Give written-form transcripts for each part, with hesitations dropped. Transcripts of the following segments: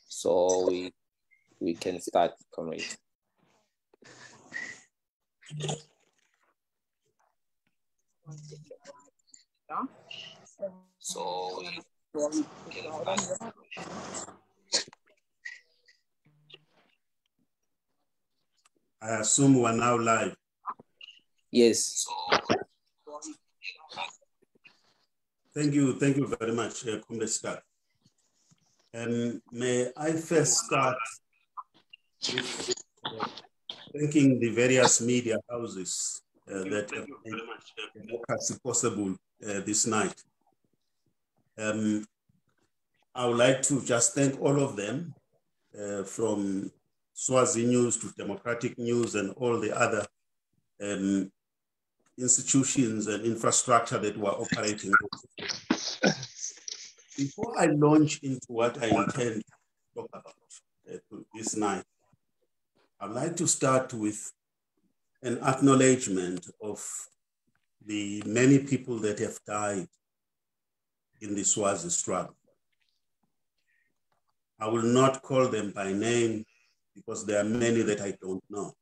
So we can start, comrade. So we can start. I assume we are now live. Yes. Thank you very much, Comrade Stark. May I first start with thanking the various media houses that have made democracy possible this night. I would like to just thank all of them, from Swazi News to Democratic News and all the other institutions and infrastructure that were operating. Before I launch into what I intend to talk about this night, I'd like to start with an acknowledgement of the many people that have died in the Swazi struggle. I will not call them by name because there are many that I don't know.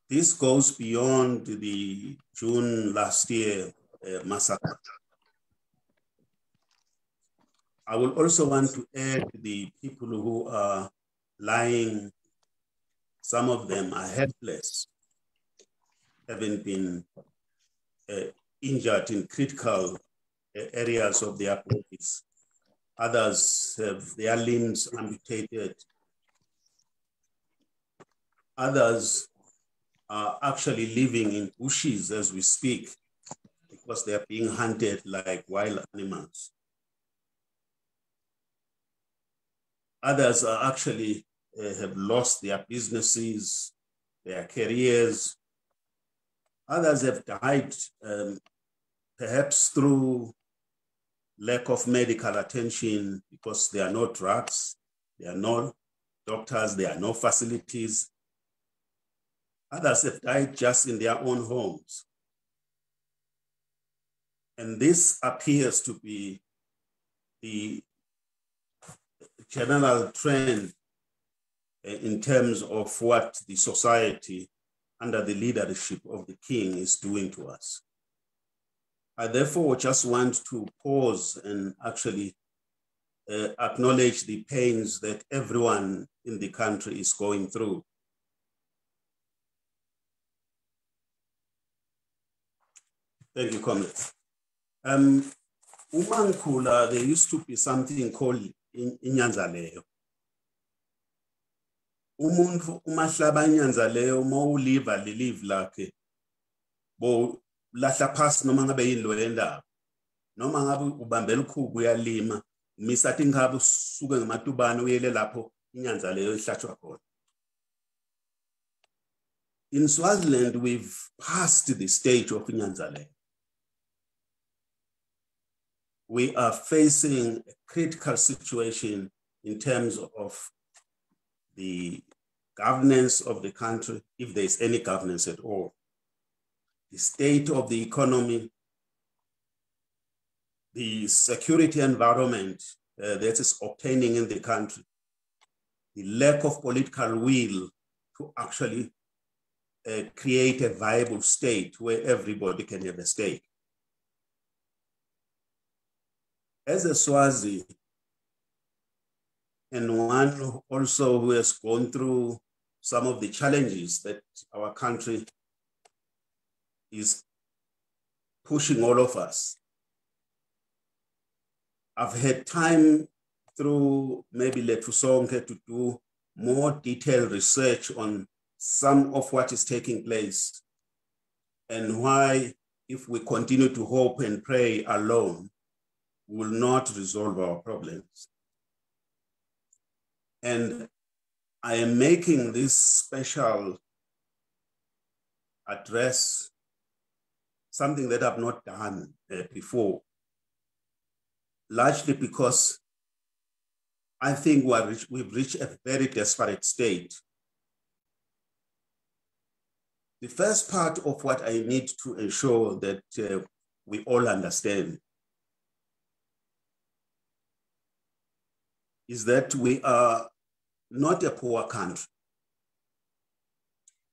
This goes beyond the June last year massacre. I will also want to add the people who are lying, some of them are helpless, having been injured in critical areas of their bodies. Others have their limbs amputated. Others are actually living in bushes as we speak because they are being hunted like wild animals. Others are actually have lost their businesses, their careers. Others have died perhaps through lack of medical attention because there are no drugs, there are no doctors, there are no facilities. Others have died just in their own homes. And this appears to be the general trend in terms of what the society under the leadership of the king is doing to us. I therefore just want to pause and actually acknowledge the pains that everyone in the country is going through. Thank you, comrade. Umankula, there used to be something called inyanza leyo. Umuntu umahlaba inyanza leyo mawuliva lilive lakhe bo lahla phasi noma ngabe yindlo yendaba noma ngabe ubambela ukhubu uyalima umisathi ngabe usuke ngematubane uyele lapho inyanza leyo ihlatshwa khona. In Swaziland, we've passed the stage of inyanza leyo. We are facing a critical situation in terms of the governance of the country, if there is any governance at all, the state of the economy, the security environment that is obtaining in the country, the lack of political will to actually create a viable state where everybody can have a stake. As a Swazi, and one also who has gone through some of the challenges that our country is pushing all of us, I've had time through maybe Letusonke to do more detailed research on some of what is taking place and why, if we continue to hope and pray alone, we will not resolve our problems. And I am making this special address something that I've not done before, largely because I think we've reached a very desperate state. The first part of what I need to ensure that we all understand is that we are not a poor country.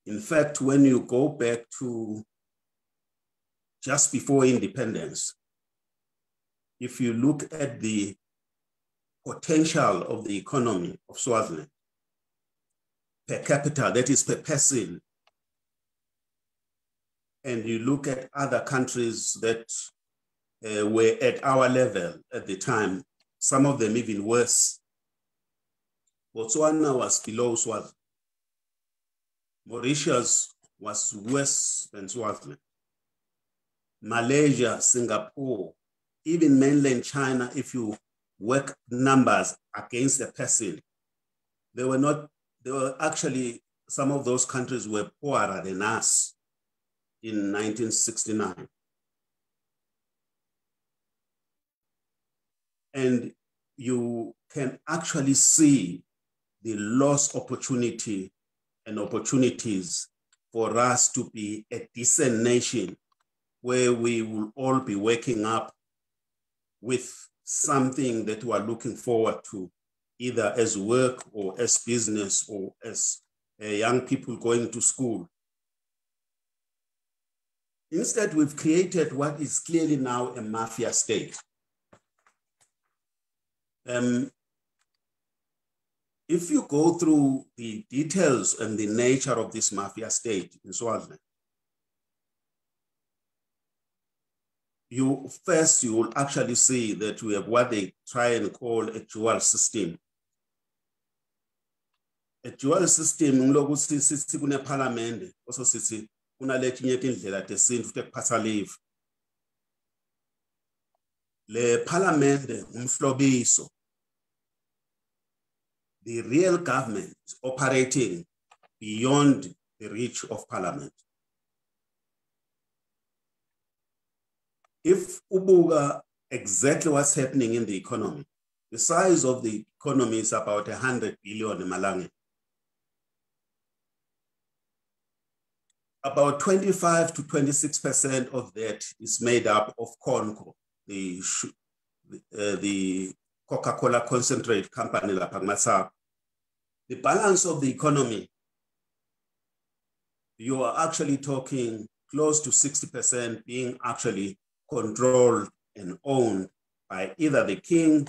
In fact, when you go back to just before independence, if you look at the potential of the economy of Swaziland per capita, that is per person, and you look at other countries that were at our level at the time, some of them even worse. Botswana was below Swaziland. Mauritius was worse than Swaziland. Malaysia, Singapore, even mainland China, if you work numbers against a person, they were actually, some of those countries were poorer than us in 1969. And you can actually see the lost opportunity and opportunities for us to be a decent nation where we will all be waking up with something that we are looking forward to, either as work or as business or as young people going to school. Instead, we've created what is clearly now a mafia state. If you go through the details and the nature of this mafia state in Swaziland, you will actually see that we have what they try and call a dual system. A dual system, ngiloku sithi kune parliament, also sithi kunaletinye tindlela tesintu tekuphatsa live. Le parliament umhlobiso. The real government is operating beyond the reach of parliament. If ubuka exactly what's happening in the economy, the size of the economy is about 100 billion in Malange. About 25 to 26% of that is made up of Conco, the Coca-Cola concentrate company. The balance of the economy, you are actually talking close to 60% being actually controlled and owned by either the king,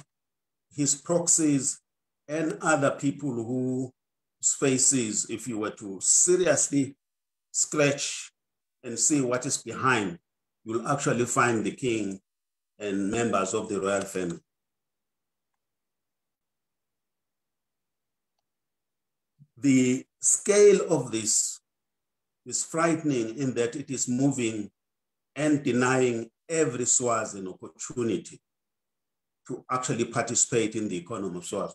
his proxies, and other people whose faces, if you were to seriously scratch and see what is behind, you'll actually find the king and members of the royal family. The scale of this is frightening in that it is moving and denying every Swazi an opportunity to actually participate in the economy of Swazi.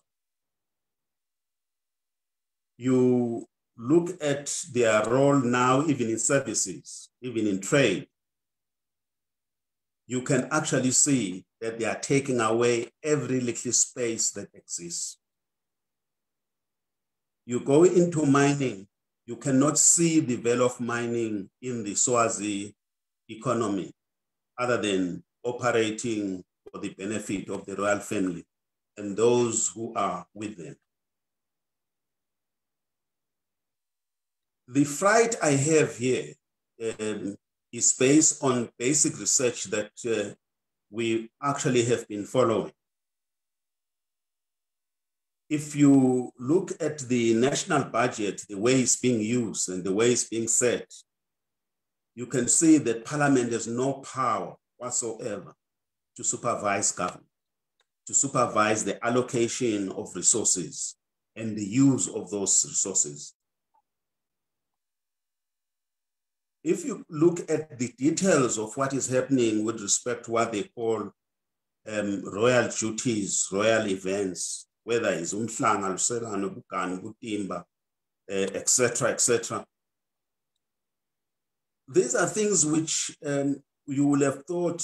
You look at their role now, even in services, even in trade, you can actually see that they are taking away every little space that exists. You go into mining, you cannot see the value of mining in the Swazi economy other than operating for the benefit of the royal family and those who are with them. The fright I have here is based on basic research that we actually have been following. If you look at the national budget, the way it's being used and the way it's being set, you can see that Parliament has no power whatsoever to supervise government, to supervise the allocation of resources and the use of those resources. If you look at the details of what is happening with respect to what they call royal duties, royal events, whether it's umhlanga, luselano, bugani, butimba, etc., etc. These are things which you will have thought,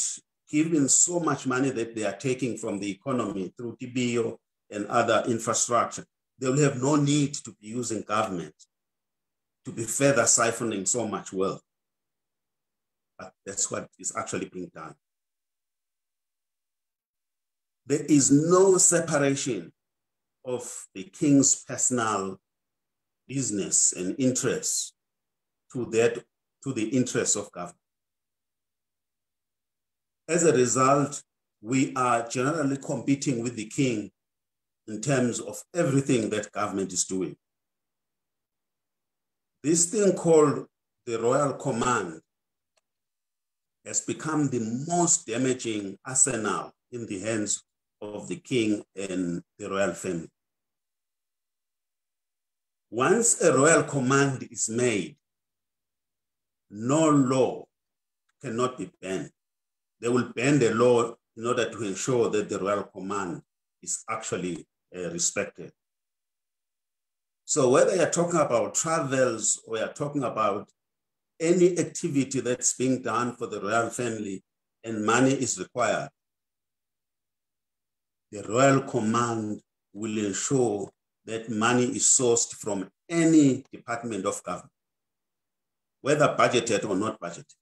given so much money that they are taking from the economy through TBO and other infrastructure, they will have no need to be using government to be further siphoning so much wealth. But that's what is actually being done. There is no separation of the king's personal business and interests to the interests of government. As a result, we are generally competing with the king in terms of everything that government is doing. This thing called the royal command has become the most damaging arsenal in the hands of the king and the royal family. Once a royal command is made, no law cannot be banned. They will ban the law in order to ensure that the royal command is actually respected. So whether you're talking about travels or you're talking about any activity that's being done for the royal family and money is required, the royal command will ensure that money is sourced from any department of government, whether budgeted or not budgeted.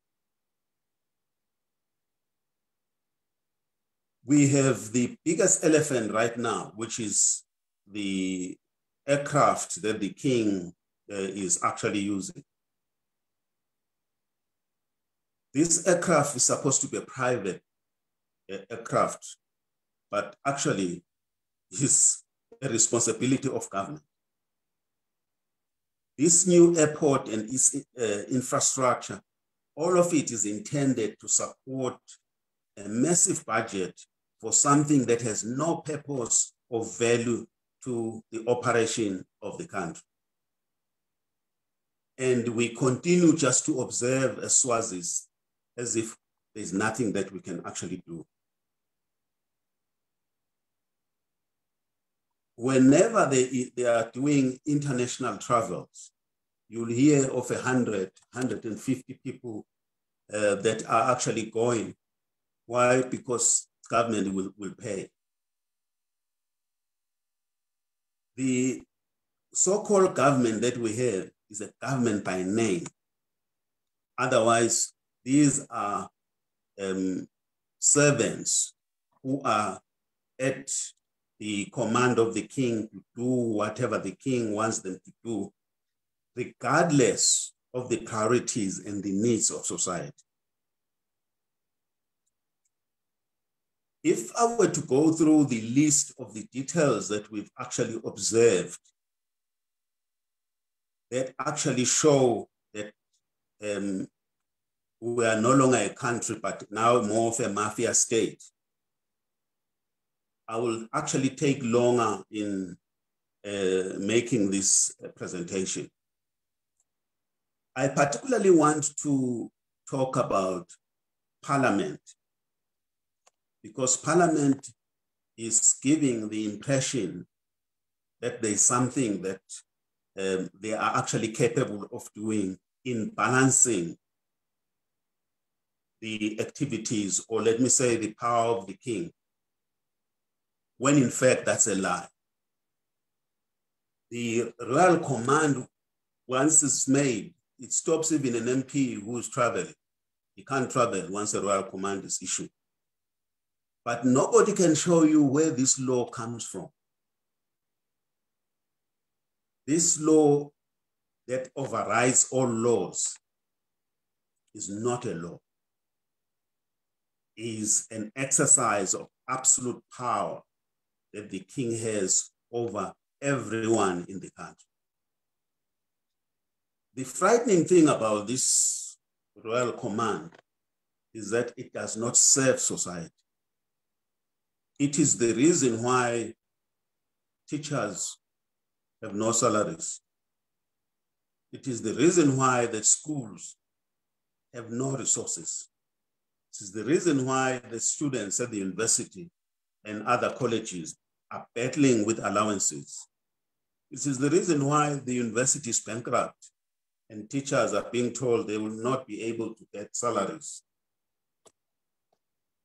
We have the biggest elephant right now, which is the aircraft that the king is actually using. This aircraft is supposed to be a private aircraft, but actually is a responsibility of government. This new airport and its infrastructure, all of it is intended to support a massive budget for something that has no purpose or value to the operation of the country. And we continue just to observe as Swazis as if there's nothing that we can actually do. Whenever they are doing international travels, you'll hear of 100, 150 people that are actually going. Why? Because government will pay. The so-called government that we have is a government by name. Otherwise, these are servants who are at the command of the king to do whatever the king wants them to do, regardless of the priorities and the needs of society. If I were to go through the list of the details that we've actually observed that actually show that we are no longer a country, but now more of a mafia state, I will actually take longer in making this presentation. I particularly want to talk about Parliament, because Parliament is giving the impression that there's something that they are actually capable of doing in balancing the activities, or let me say the power of the king, when in fact that's a lie. The royal command, once it's made, it stops even an MP who's traveling. He can't travel once a royal command is issued. But nobody can show you where this law comes from. This law that overrides all laws is not a law. It is an exercise of absolute power that the king has over everyone in the country. The frightening thing about this royal command is that it does not serve society. It is the reason why teachers have no salaries. It is the reason why the schools have no resources. It is the reason why the students at the university and other colleges are battling with allowances. This is the reason why the university is bankrupt and teachers are being told they will not be able to get salaries.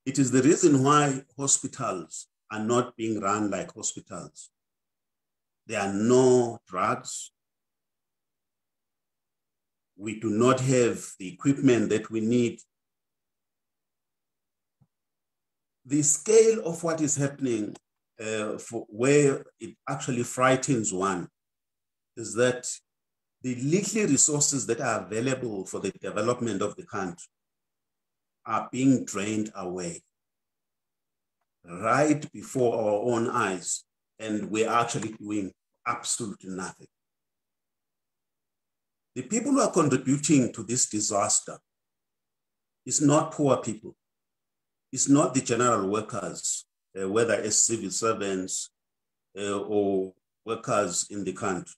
It is the reason why hospitals are not being run like hospitals. There are no drugs. We do not have the equipment that we need. The scale of what is happening for where it actually frightens one is that the little resources that are available for the development of the country are being drained away right before our own eyes, and we're actually doing absolutely nothing. The people who are contributing to this disaster is not poor people. It's not the general workers, whether as civil servants or workers in the country.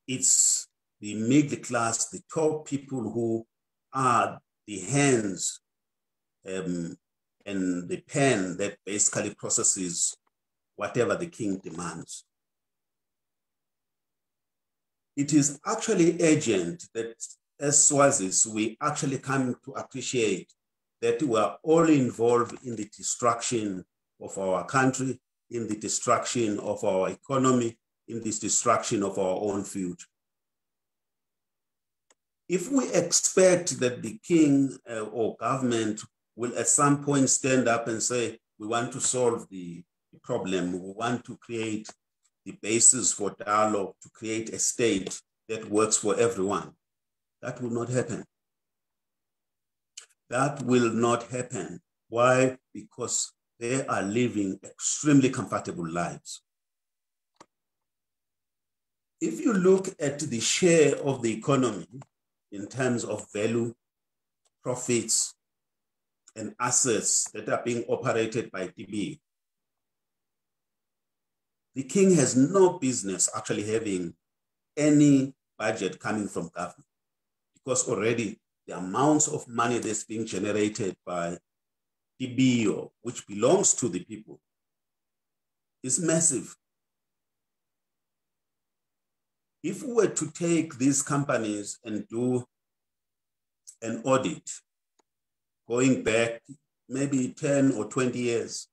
It's the middle class, the top people who are the hands and the pen that basically processes whatever the king demands. It is actually urgent that as Swazis, we actually come to appreciate that we are all involved in the destruction of our country, in the destruction of our economy, in this destruction of our own future. If we expect that the king or government will at some point stand up and say, we want to solve the problem, we want to create the basis for dialogue, to create a state that works for everyone, that will not happen. That will not happen. Why? Because they are living extremely comfortable lives. If you look at the share of the economy in terms of value, profits, and assets that are being operated by DB, the king has no business actually having any budget coming from government, because already the amounts of money that's being generated by DBO, which belongs to the people, is massive. If we were to take these companies and do an audit going back maybe 10 or 20 years,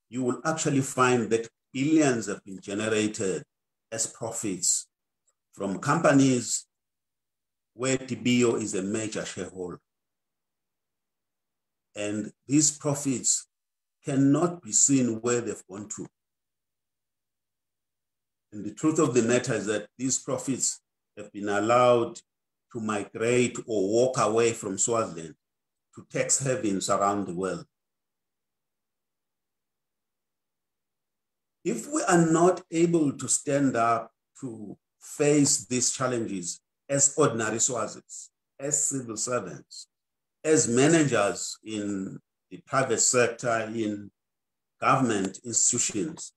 you will actually find that billions have been generated as profits from companies where DBO is a major shareholder. And these profits cannot be seen where they've gone to. And the truth of the matter is that these profits have been allowed to migrate or walk away from Swaziland to tax havens around the world. If we are not able to stand up to face these challenges as ordinary Swazis, as civil servants, as managers in the private sector, in government institutions,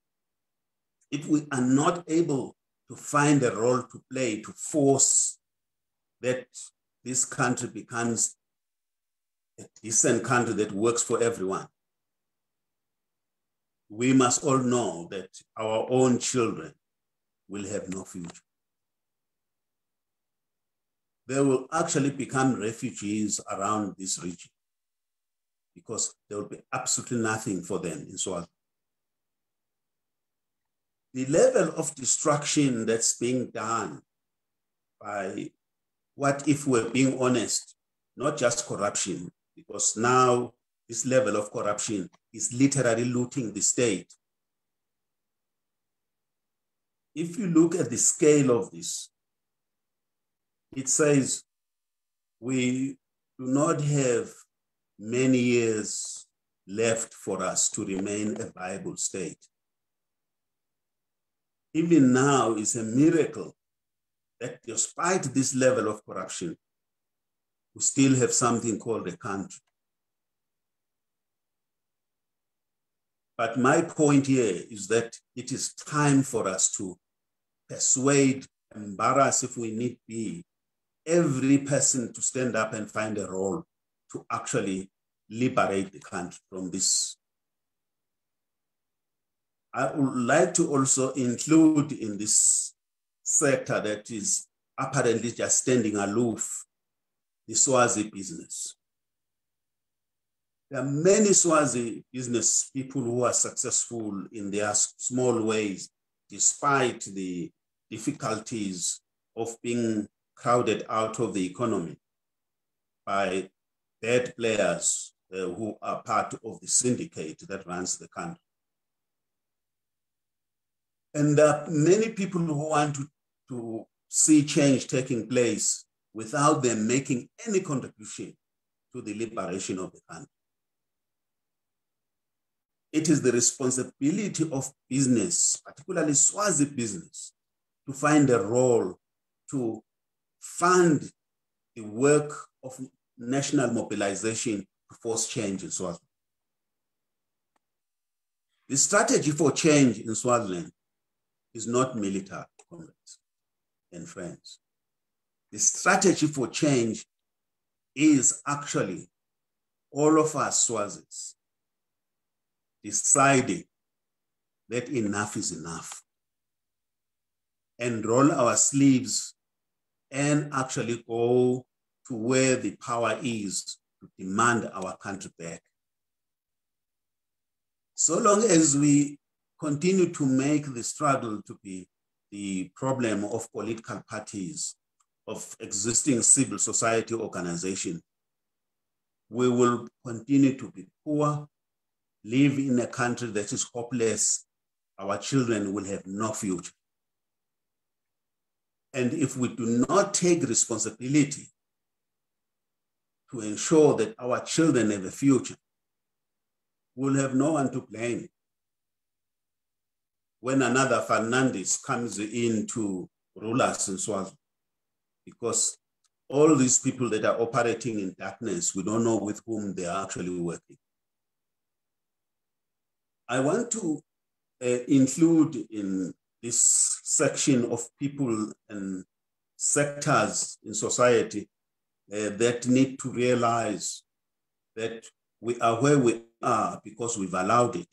if we are not able to find a role to play to force that this country becomes a decent country that works for everyone, we must all know that our own children will have no future. They will actually become refugees around this region because there will be absolutely nothing for them in Swaziland. The level of destruction that's being done by, what if we're being honest, not just corruption, because now this level of corruption is literally looting the state. If you look at the scale of this, it says we do not have many years left for us to remain a viable state. Even now, it's a miracle that despite this level of corruption, we still have something called a country. But my point here is that it is time for us to persuade, embarrass if we need be, every person to stand up and find a role to actually liberate the country from this. I would like to also include in this sector that is apparently just standing aloof, the Swazi business. There are many Swazi business people who are successful in their small ways, despite the difficulties of being crowded out of the economy by bad players who are part of the syndicate that runs the country. And there are many people who want to see change taking place without them making any contribution to the liberation of the country. It is the responsibility of business, particularly Swazi business, to find a role to fund the work of national mobilization to force change in Swaziland. The strategy for change in Swaziland is not military, comrades and friends. The strategy for change is actually all of us Swazis deciding that enough is enough and roll our sleeves and actually go to where the power is to demand our country back. So long as we continue to make the struggle to be the problem of political parties, of existing civil society organizations, we will continue to be poor, live in a country that is hopeless. Our children will have no future. And if we do not take responsibility to ensure that our children have a future, we'll have no one to blame when another Fernandez comes in to rule us in Swaziland. Because all these people that are operating in darkness, we don't know with whom they are actually working. I want to include in this section of people and sectors in society that need to realize that we are where we are because we've allowed it.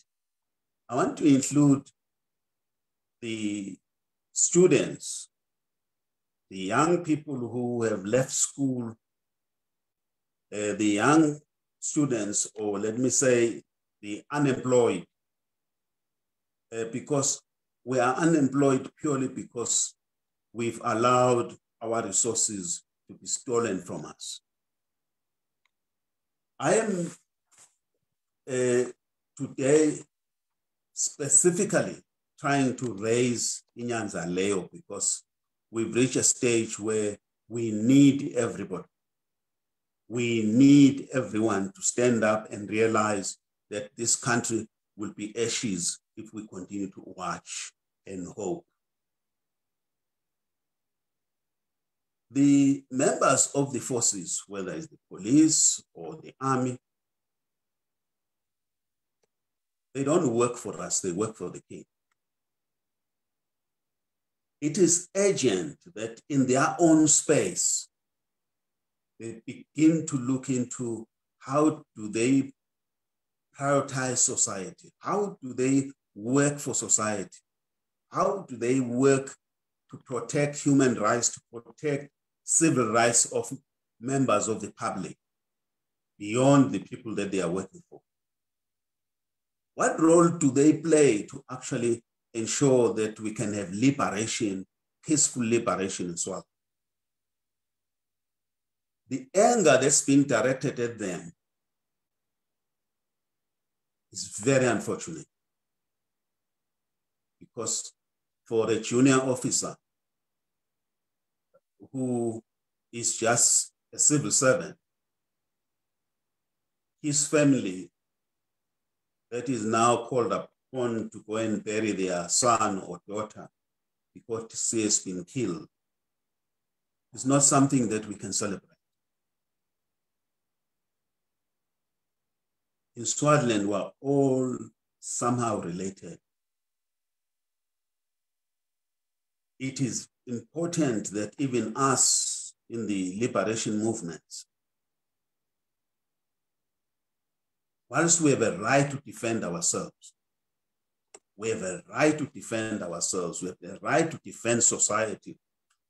I want to include the students, the young people who have left school, the young students, or let me say the unemployed, because we are unemployed purely because we've allowed our resources to be stolen from us. I am today specifically trying to raise Inyanza Leo because we've reached a stage where we need everybody. We need everyone to stand up and realize that this country will be ashes if we continue to watch and hope. The members of the forces, whether it's the police or the army, they don't work for us, they work for the king. It is urgent that in their own space, they begin to look into how do they prioritize society? How do they work for society? How do they work to protect human rights, to protect civil rights of members of the public beyond the people that they are working for? What role do they play to actually ensure that we can have liberation, peaceful liberation in Swaziland? The anger that's being directed at them is very unfortunate, because for a junior officer who is just a civil servant, his family that is now called upon to go and bury their son or daughter because he has been killed is not something that we can celebrate. In Swaziland, we're all somehow related. It is important that even us in the liberation movements, whilst we have a right to defend ourselves, we have a right to defend ourselves, we have the right to defend society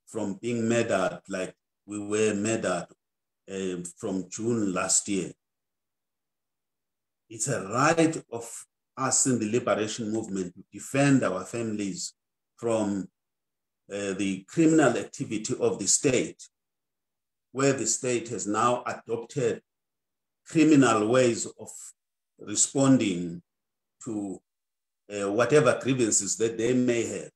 from being murdered like we were murdered from June last year. It's a right of us in the liberation movement to defend our families from the criminal activity of the state, where the state has now adopted criminal ways of responding to whatever grievances that they may have.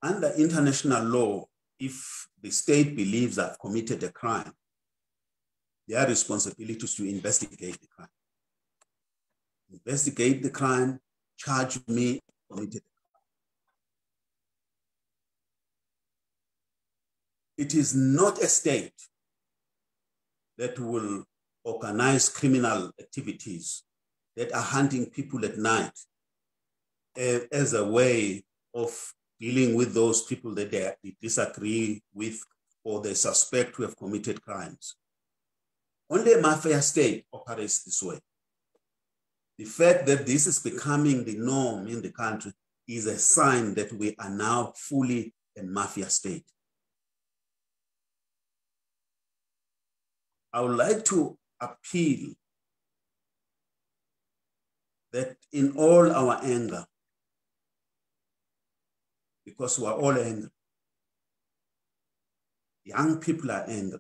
Under international law, if the state believes I've committed a crime, their responsibility is to investigate the crime. Investigate the crime, charge me, committed a crime. It is not a state that will organize criminal activities that are hunting people at night as a way of dealing with those people that they disagree with or they suspect to have committed crimes. Only a mafia state operates this way. The fact that this is becoming the norm in the country is a sign that we are now fully a mafia state. I would like to appeal that in all our anger, because we are all angry, young people are angry,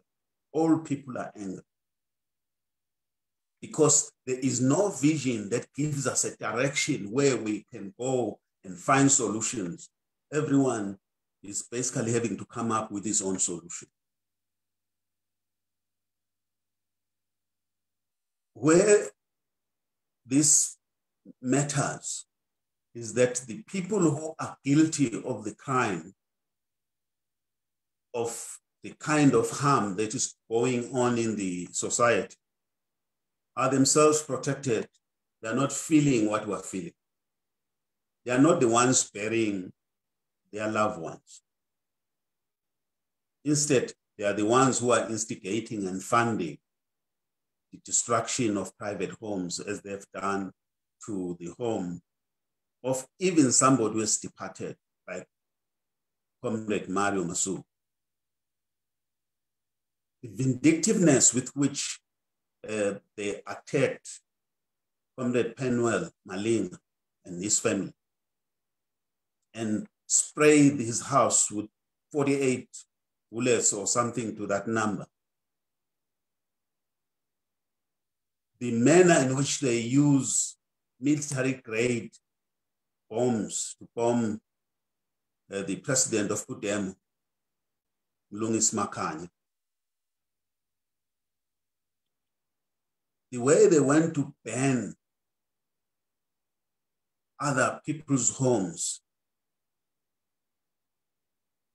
old people are angry, because there is no vision that gives us a direction where we can go and find solutions. Everyone is basically having to come up with his own solution. Where this matters is that the people who are guilty of the crime, of the kind of harm that is going on in the society, are themselves protected. They are not feeling what we're feeling. They are not the ones burying their loved ones. Instead, they are the ones who are instigating and funding the destruction of private homes, as they've done to the home of even somebody who has departed, like Comrade Mario Masu. The vindictiveness with which they attacked Comrade Penwell Malinga and his family and sprayed his house with 48 bullets or something to that number. The manner in which they use military-grade bombs to bomb the president of Kudemu, Mlungisi Makhanya. The way they went to ban other people's homes,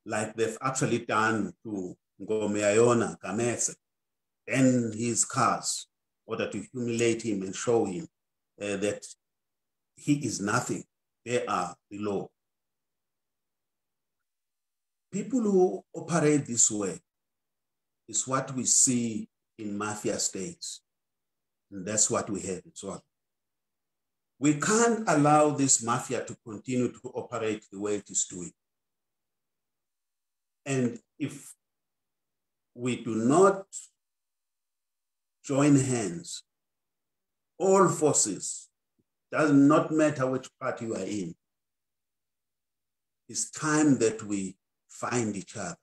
like they've actually done to Ngomeayona Gamese, ban his cars in order to humiliate him and show him that he is nothing. They are the law. People who operate this way is what we see in mafia states. And that's what we have in Swaziland. We can't allow this mafia to continue to operate the way it is doing. And if we do not join hands, all forces, does not matter which party you are in, it's time that we find each other.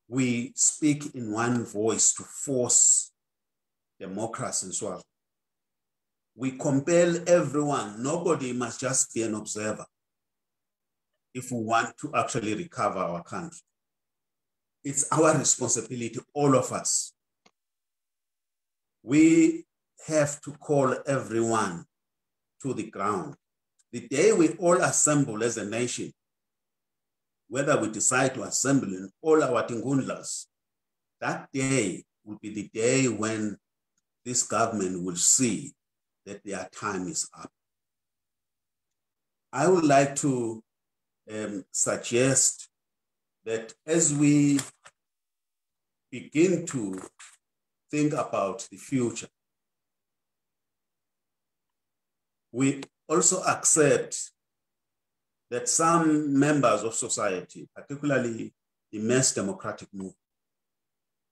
We speak in one voice to force democracy in Swaziland. We compel everyone. Nobody must just be an observer if we want to actually recover our country. It's our responsibility, all of us. We have to call everyone to the ground. The day we all assemble as a nation, whether we decide to assemble in all our tingundlas, that day will be the day when this government will see that their time is up. I would like to suggest that as we begin to think about the future, we also accept that some members of society, particularly the mass democratic movement,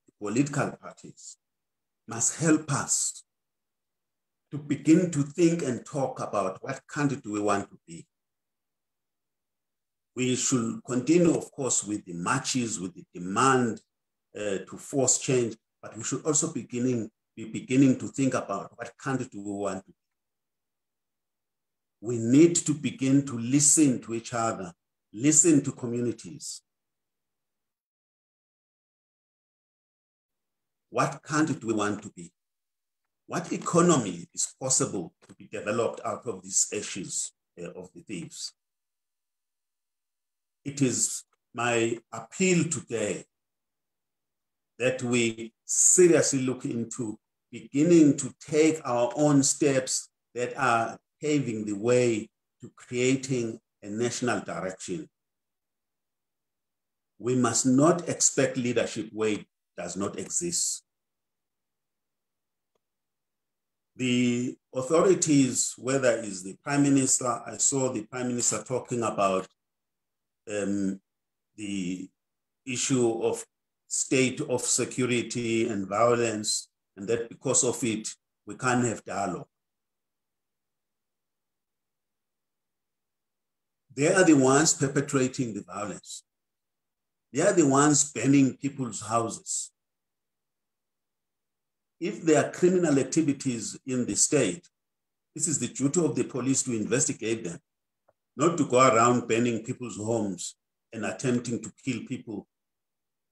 the political parties, must help us to begin to think and talk about what country do we want to be. We should continue, of course, with the marches, with the demand to force change, but we should also be beginning to think about what country do we want to be. We need to begin to listen to each other, listen to communities. What country do we want to be? What economy is possible to be developed out of these ashes of the thieves? It is my appeal today that we seriously look into beginning to take our own steps that are paving the way to creating a national direction. We must not expect leadership where it does not exist. The authorities, whether it's the Prime Minister, I saw the Prime Minister talking about the issue of state of security and violence, and that because of it, we can't have dialogue. They are the ones perpetrating the violence. They are the ones burning people's houses. If there are criminal activities in the state, this is the duty of the police to investigate them, not to go around burning people's homes and attempting to kill people.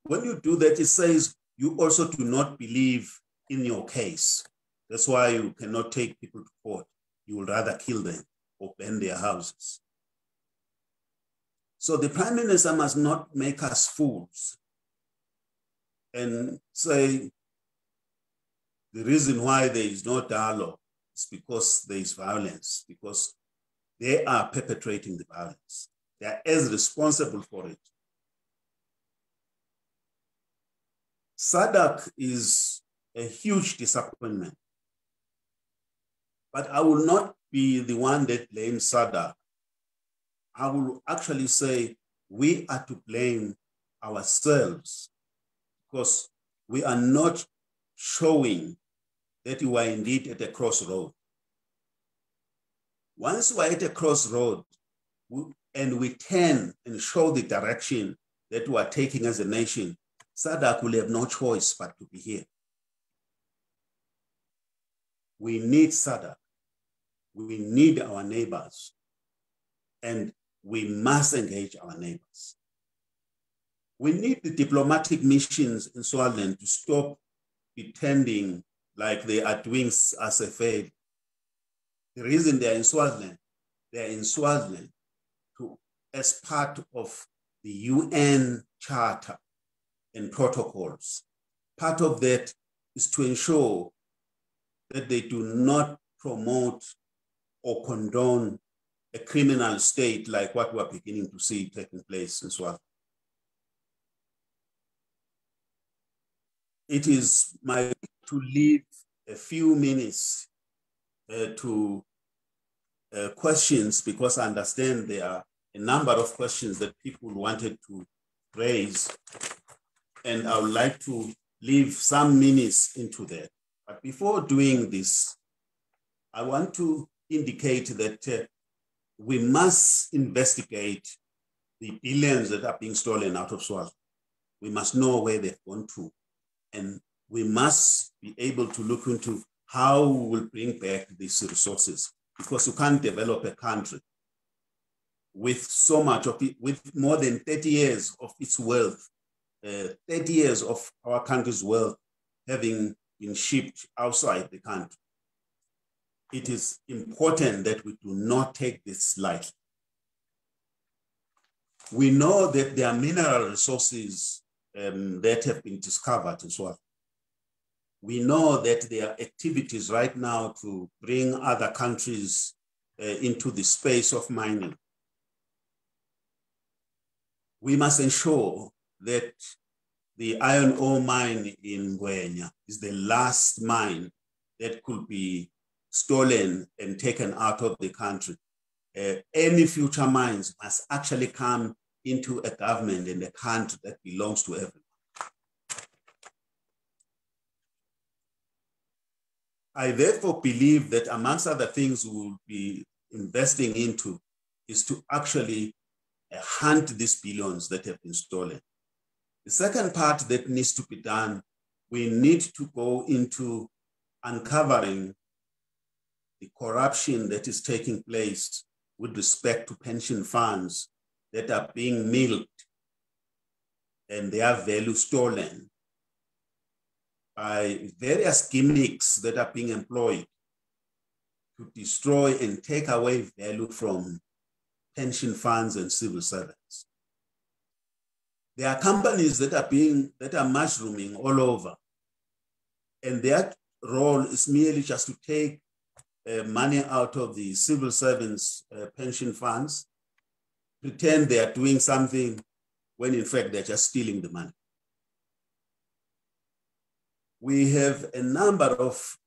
When you do that, it says you also do not believe in your case. That's why you cannot take people to court. You would rather kill them or burn their houses. So the Prime Minister must not make us fools and say the reason why there is no dialogue is because there is violence, because they are perpetrating the violence. They are as responsible for it. SADC is a huge disappointment, but I will not be the one that blames SADC. I will actually say we are to blame ourselves because we are not showing that we are indeed at a crossroad. Once we are at a crossroad and we turn and show the direction that we are taking as a nation, SADC will have no choice but to be here. We need SADC. We need our neighbors. And we must engage our neighbors. We need the diplomatic missions in Swaziland to stop pretending like they are doing us a favor. The reason they are in Swaziland as part of the UN Charter and protocols. Part of that is to ensure that they do not promote or condone a criminal state like what we're beginning to see taking place in Swaziland. It is my to leave a few minutes to questions, because I understand there are a number of questions that people wanted to raise, and I would like to leave some minutes into that. But before doing this, I want to indicate that we must investigate the billions that are being stolen out of Swaziland. We must know where they've gone to, and we must be able to look into how we will bring back these resources, because you can't develop a country with so much of it, with more than 30 years of its wealth, 30 years of our country's wealth having been shipped outside the country. It is important that we do not take this lightly. We know that there are mineral resources that have been discovered as well. We know that there are activities right now to bring other countries into the space of mining. We must ensure that the iron ore mine in Ngwenya is the last mine that could be stolen and taken out of the country. Any future mines must actually come into a government and a country that belongs to everyone. I therefore believe that amongst other things we will be investing into is to actually hunt these billions that have been stolen. The second part that needs to be done, we need to go into uncovering the corruption that is taking place with respect to pension funds that are being milked and their value stolen by various gimmicks that are being employed to destroy and take away value from pension funds and civil servants. There are companies that are mushrooming all over, and their role is merely just to take money out of the civil servants' pension funds, pretend they are doing something when in fact they're just stealing the money. We have a number of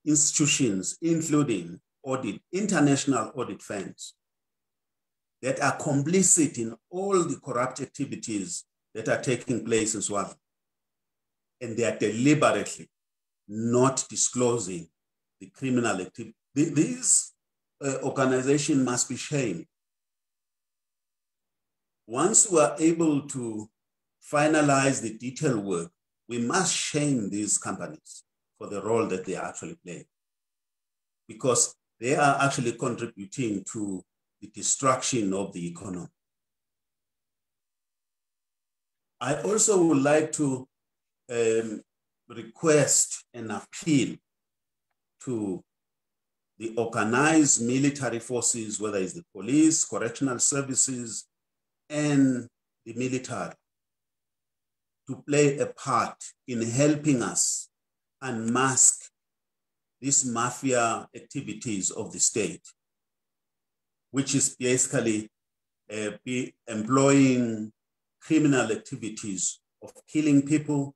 institutions, including international audit firms, that are complicit in all the corrupt activities that are taking place in Swaziland. And they are deliberately not disclosing the criminal activity. These organizations must be shamed. Once we are able to finalize the detailed work, we must shame these companies for the role that they are actually playing, because they are actually contributing to the destruction of the economy. I also would like to request an appeal to the organized military forces, whether it's the police, correctional services, and the military, to play a part in helping us unmask these mafia activities of the state, which is basically employing criminal activities of killing people,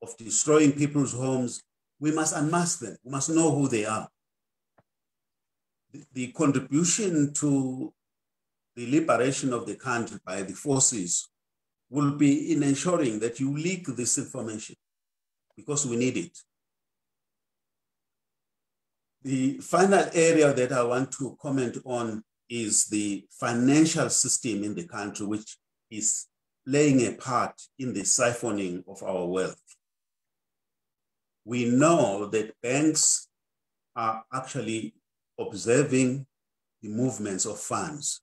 of destroying people's homes. We must unmask them. We must know who they are. The contribution to the liberation of the country by the forces will be in ensuring that you leak this information, because we need it. The final area that I want to comment on is the financial system in the country, which is playing a part in the siphoning of our wealth. We know that banks are actually observing the movements of funds.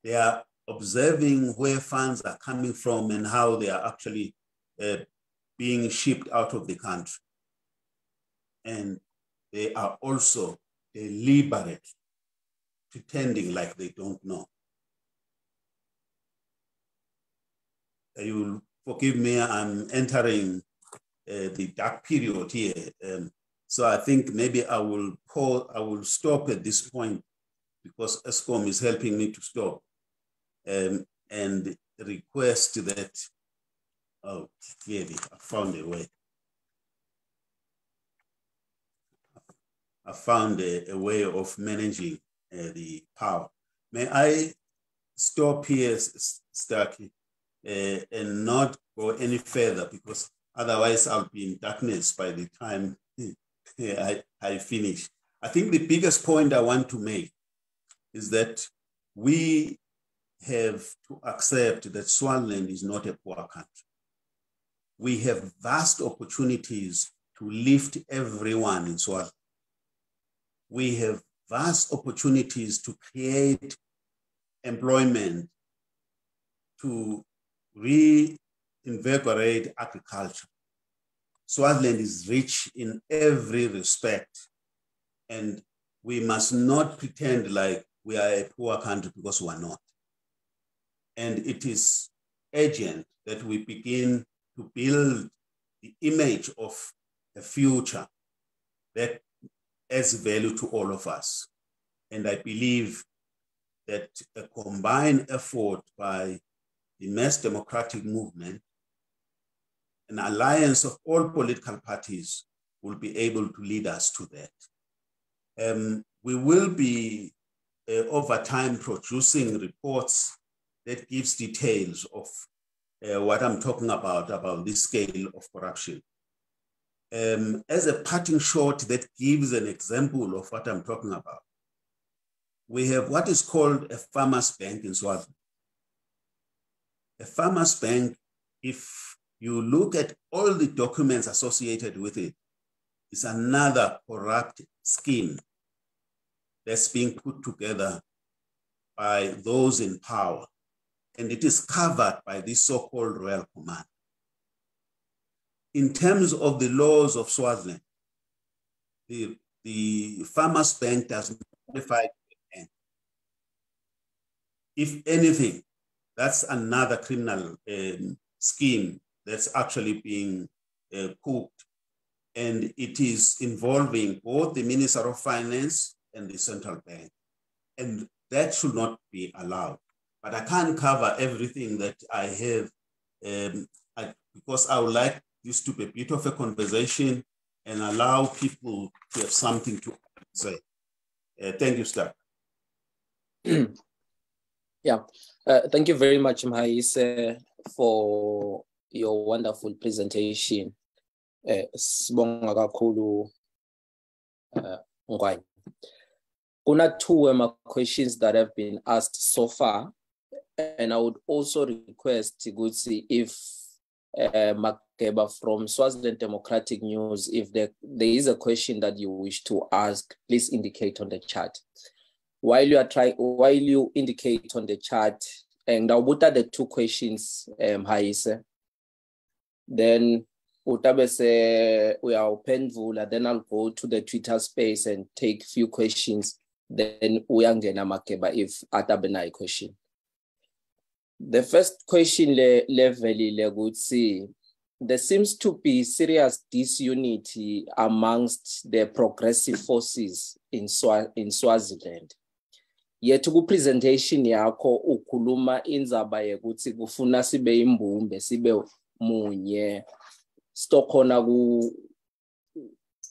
They are observing where funds are coming from and how they are actually being shipped out of the country. And they are also deliberate, pretending like they don't know. You'll forgive me, I'm entering the dark period here. So I think maybe I will stop at this point, because ESCOM is helping me to stop, and request that, oh, clearly I found a way. I found a way of managing the power. May I stop here, Starkey, and not go any further, because otherwise I'll be in darkness by the time I finish. I think the biggest point I want to make is that we have to accept that Swaziland is not a poor country. We have vast opportunities to lift everyone in Swaziland. We have vast opportunities to create employment, to reinvigorate agriculture. Swaziland is rich in every respect, and we must not pretend like we are a poor country, because we are not. And it is urgent that we begin to build the image of a future that adds value to all of us. And I believe that a combined effort by the mass democratic movement, an alliance of all political parties, will be able to lead us to that. We will be over time producing reports that gives details of what I'm talking about this scale of corruption. As a parting shot that gives an example of what I'm talking about, we have what is called a farmers' bank in Swaziland. A farmers' bank, if you look at all the documents associated with it, is another corrupt scheme that's being put together by those in power. And it is covered by this so-called royal command. In terms of the laws of Swaziland, the farmers' bank does not qualify. If anything, that's another criminal scheme that's actually being cooked. And it is involving both the Minister of Finance and the central bank. And that should not be allowed. But I can't cover everything that I have because I would like this to be a bit of a conversation and allow people to have something to say. Thank you, Star. Yeah, thank you very much, Mhaise, for your wonderful presentation. Sibonga kakhulu, Ngwane. Kuna two questions that have been asked so far, and I would also request to see if Makeba from Swaziland Democratic News, if there is a question that you wish to ask, please indicate on the chat. While you indicate on the chat, and I'll put the two questions, Mhaise, then we are open, then I'll go to the Twitter space and take few questions. Then we are gonna Makeba if atabena question. The first question level see there seems to be serious disunity amongst the progressive forces in Swaziland. Yet ku presentation yakho ukhuluma indzaba yekuthi kufuna sibe imbumbe sibe munye stokhona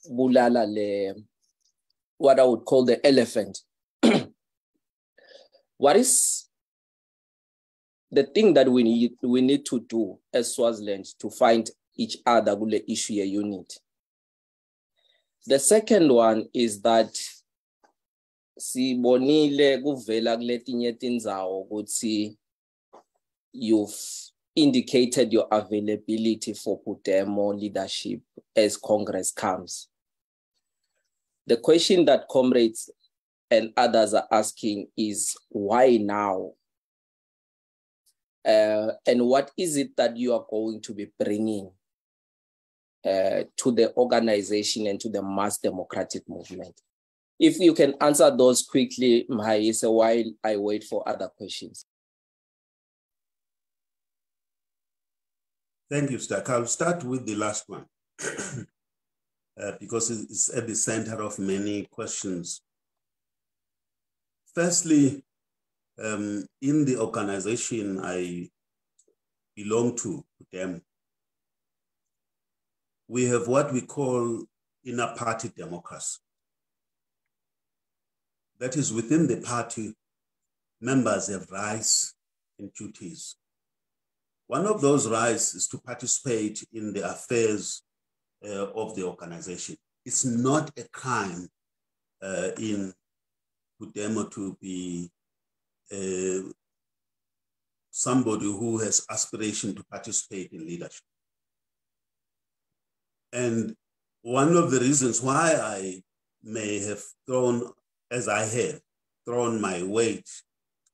bulala le what I would call the elephant. What is the thing that we need to do as Swaziland to find each other with the issue unit? The second one is that sibonile kuvela kuletinye tindzawo ukuthi you've indicated your availability for Putemo leadership as Congress comes. The question that comrades and others are asking is why now? And what is it that you are going to be bringing to the organization and to the mass democratic movement? If you can answer those quickly, Mhaise, while I wait for other questions. Thank you, Stark. I'll start with the last one because it's at the center of many questions. Firstly, in the organization I belong to, them, we have what we call inner party democracy. That is, within the party, members have rights and duties. One of those rights is to participate in the affairs of the organization. It's not a crime in Putemo to be somebody who has aspiration to participate in leadership. And one of the reasons why I may have thrown, as I have, thrown my weight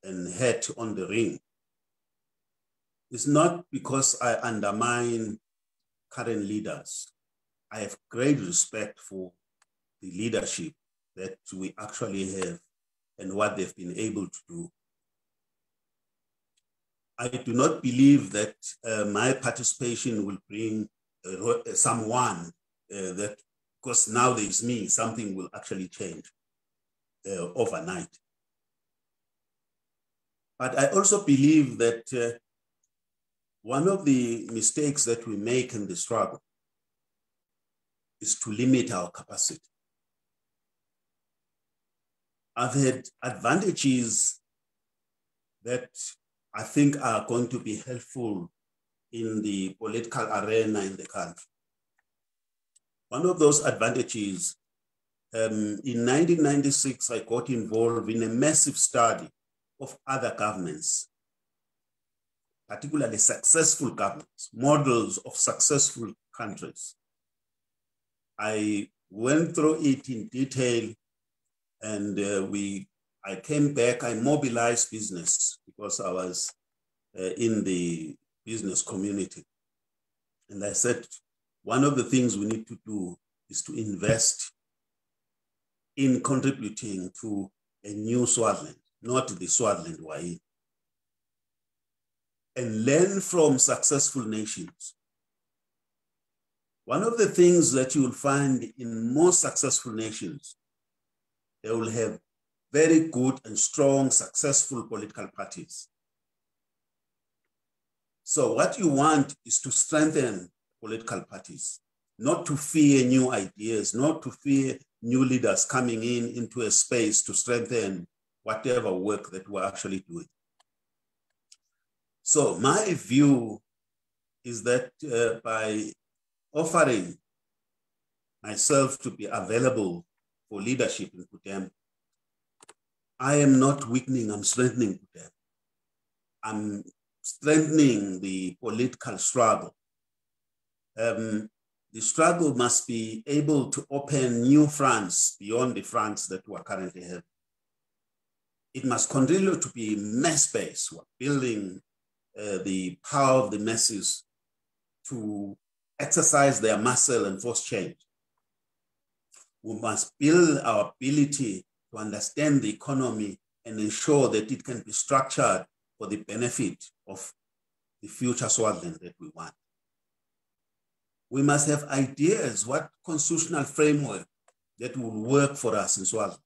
and hat on the ring is not because I undermine current leaders. I have great respect for the leadership that we actually have and what they've been able to do. I do not believe that my participation will bring someone that, because now there's me, something will actually change overnight. But I also believe that one of the mistakes that we make in the struggle is to limit our capacity. I've had advantages that I think are going to be helpful in the political arena in the country. One of those advantages, in 1996, I got involved in a massive study of other governments particularly successful governments, models of successful countries. I went through it in detail, and I came back, I mobilized business because I was in the business community. And I said, one of the things we need to do is to invest in contributing to a new Swaziland, not the Swaziland we're in, and learn from successful nations. One of the things that you will find in most successful nations, they will have very good and strong, successful political parties. So what you want is to strengthen political parties, not to fear new ideas, not to fear new leaders coming into a space to strengthen whatever work that we're actually doing. So my view is that by offering myself to be available for leadership in Kutem, I am not weakening, I'm strengthening Kutem. I'm strengthening the political struggle. The struggle must be able to open new fronts beyond the fronts that we currently have. It must continue to be mass-based. We're building the power of the masses to exercise their muscle and force change. We must build our ability to understand the economy and ensure that it can be structured for the benefit of the future Swaziland that we want. We must have ideas, what constitutional framework that will work for us in Swaziland.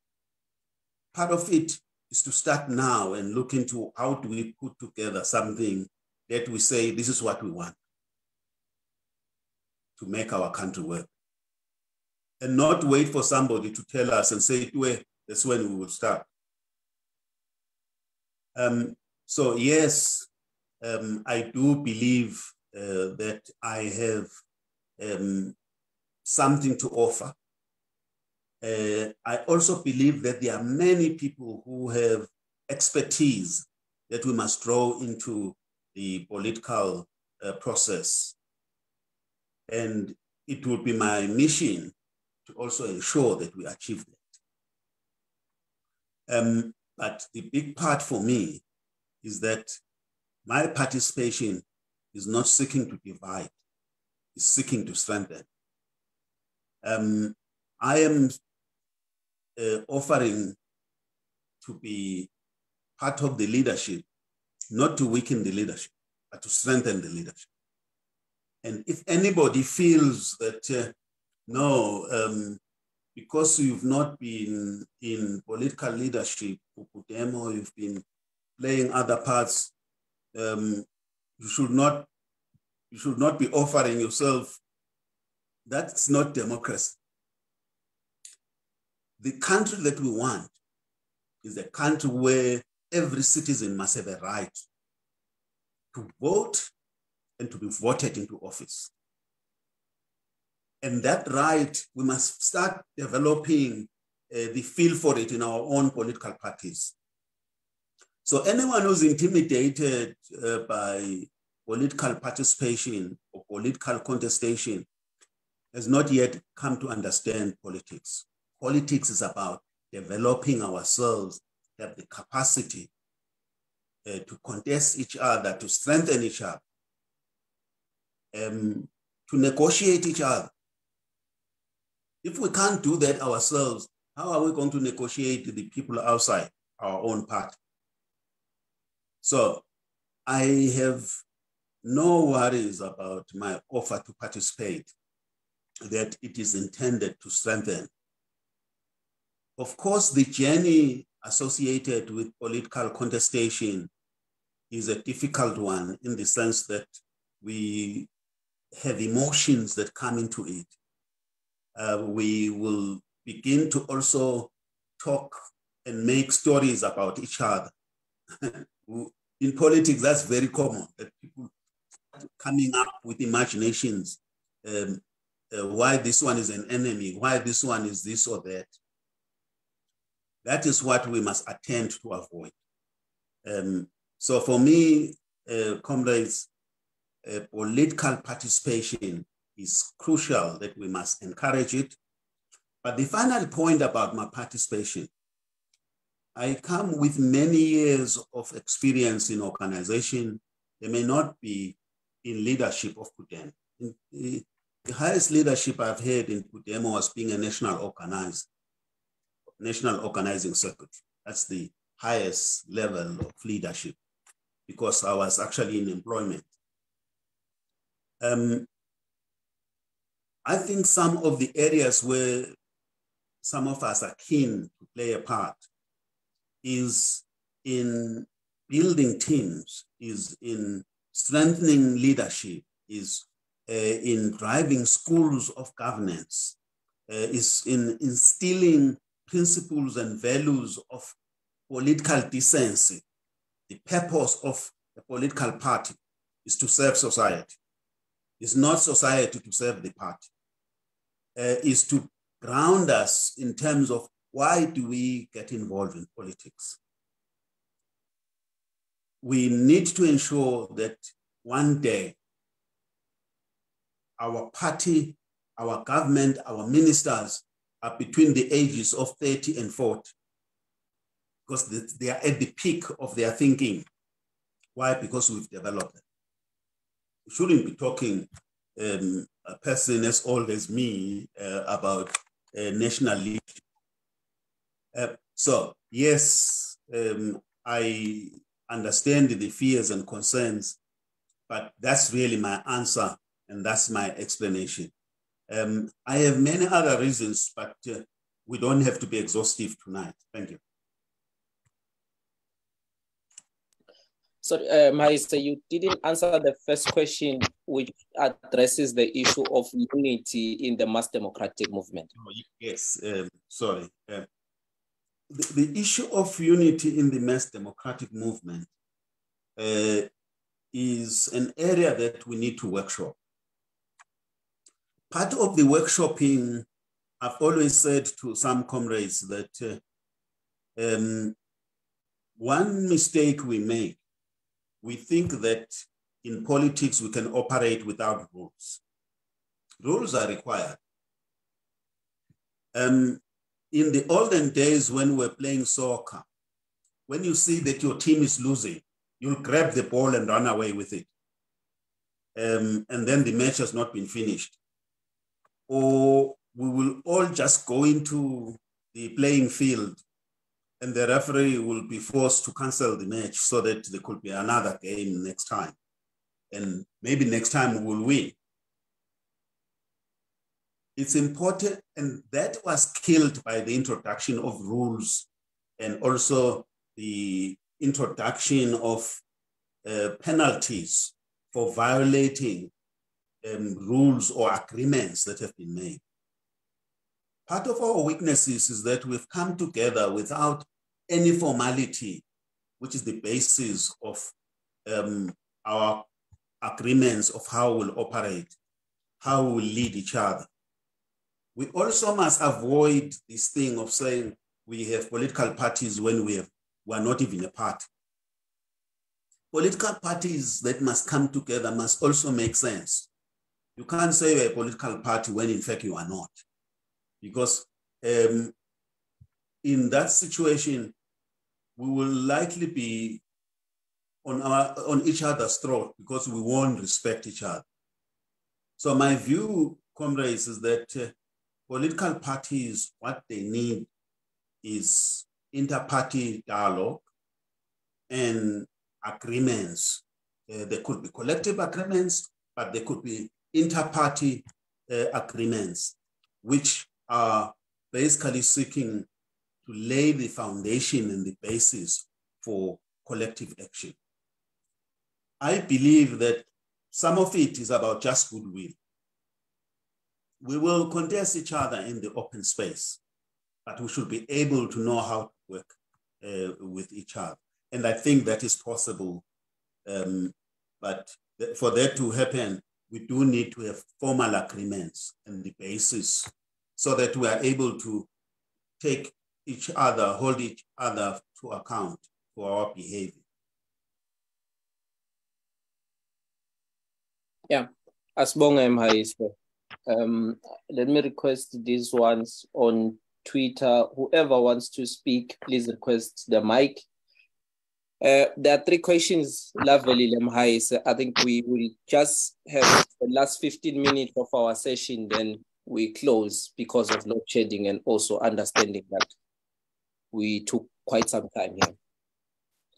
Part of it is to start now and look into how do we put together something that we say, this is what we want to make our country work. And not wait for somebody to tell us and say, that's when we will start. So yes, I do believe that I have something to offer. I also believe that there are many people who have expertise that we must draw into the political process. And it will be my mission to also ensure that we achieve that. But the big part for me is that my participation is not seeking to divide, it's seeking to strengthen. I am offering to be part of the leadership, not to weaken the leadership, but to strengthen the leadership. And if anybody feels that, because you've not been in political leadership, or you've been playing other parts, you should not be offering yourself. That's not democracy. The country that we want is a country where every citizen must have a right to vote and to be voted into office. And that right, we must start developing the feel for it in our own political parties. So anyone who's intimidated by political participation or political contestation has not yet come to understand politics. Politics is about developing ourselves, have the capacity to contest each other, to strengthen each other, to negotiate each other. If we can't do that ourselves, how are we going to negotiate with the people outside our own party? So I have no worries about my offer to participate, that it is intended to strengthen. Of course, the journey associated with political contestation is a difficult one in the sense that we have emotions that come into it. We will begin to also talk and make stories about each other. In politics, that's very common, that people coming up with imaginations, why this one is an enemy, why this one is this or that. That is what we must attempt to avoid. So for me, comrades, political participation is crucial, that we must encourage it. But the final point about my participation, I come with many years of experience in organization. They may not be in leadership of Pudem. The highest leadership I've had in Pudem was being a national organizing secretary. That's the highest level of leadership, because I was actually in employment. I think some of the areas where some of us are keen to play a part is in building teams, is in strengthening leadership, is in driving schools of governance, is in instilling principles and values of political decency. The purpose of a political party is to serve society. It's not society to serve the party. Is to ground us in terms of why do we get involved in politics. We need to ensure that one day our party, our government, our ministers are between the ages of 30 and 40, because they are at the peak of their thinking. Why? Because we've developed it. We shouldn't be talking a person as old as me about national leadership. So yes, I understand the fears and concerns, but that's really my answer and that's my explanation. I have many other reasons, but we don't have to be exhaustive tonight. Thank you. So, Maisa, you didn't answer the first question, which addresses the issue of unity in the mass democratic movement. Oh, yes, sorry. The issue of unity in the mass democratic movement is an area that we need to workshop. Part of the workshopping, I've always said to some comrades that one mistake we make, we think that in politics we can operate without rules. Rules are required. In the olden days when we were playing soccer, when you see that your team is losing, you'll grab the ball and run away with it. And then the match has not been finished. Or we will all just go into the playing field and the referee will be forced to cancel the match so that there could be another game next time. And maybe next time we will win. It's important, and that was killed by the introduction of rules and also the introduction of penalties for violating rules or agreements that have been made. Part of our weaknesses is that we've come together without any formality, which is the basis of our agreements of how we'll operate, how we'll lead each other. We also must avoid this thing of saying we have political parties when we are not even a party. Political parties that must come together must also make sense. You can't say you're a political party when in fact you are not. Because in that situation, we will likely be on each other's throat because we won't respect each other. So my view, comrades, is that political parties, what they need is inter-party dialogue and agreements. There could be collective agreements, but there could be inter-party agreements, which are basically seeking to lay the foundation and the basis for collective action. I believe that some of it is about just goodwill. We will contest each other in the open space, but we should be able to know how to work with each other. And I think that is possible. But for that to happen, we do need to have formal agreements and the basis so that we are able to take each other, hold each other to account for our behavior. Yeah, asibonge Mhayiswa. Let me request these ones on Twitter. Whoever wants to speak, please request the mic. There are three questions, Lovely Mhayiswa. I think we will just have the last 15 minutes of our session, then we close because of load shedding and also understanding that we took quite some time here.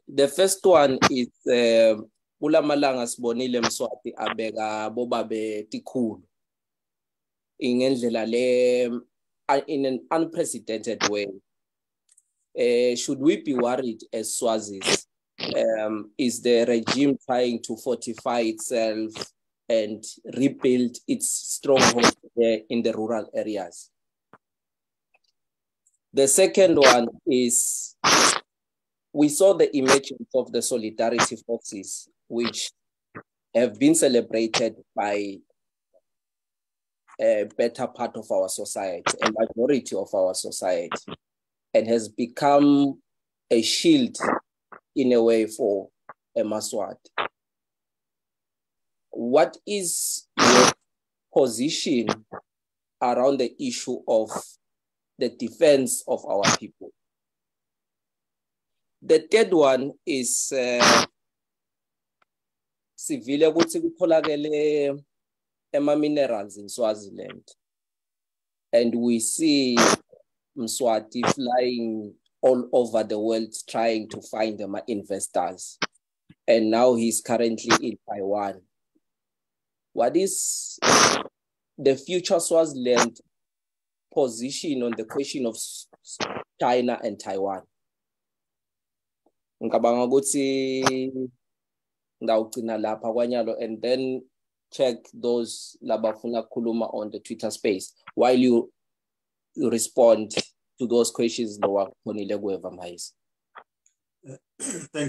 The first one is kula malanga sibonile Mswati abeka bobabe tikhulu ingendlela le in an unprecedented way. Should we be worried as Swazis? Is the regime trying to fortify itself and rebuild its stronghold there in the rural areas? The second one is, we saw the emergence of the solidarity forces, which have been celebrated by a better part of our society, a majority of our society, and has become a shield in a way for a Maswat. What is your position around the issue of the defense of our people? The third one is sivile ukuthi kutholakele minerals in Swaziland, and we see Mswati flying all over the world trying to find them investors, and now he's currently in Taiwan. What is the future Swaziland position on the question of China and Taiwan? Ngicabanga ukuthi ngawugcina lapha kwanyalo, and then check those labafuna khuluma on the Twitter space while you respond to those questions. Thank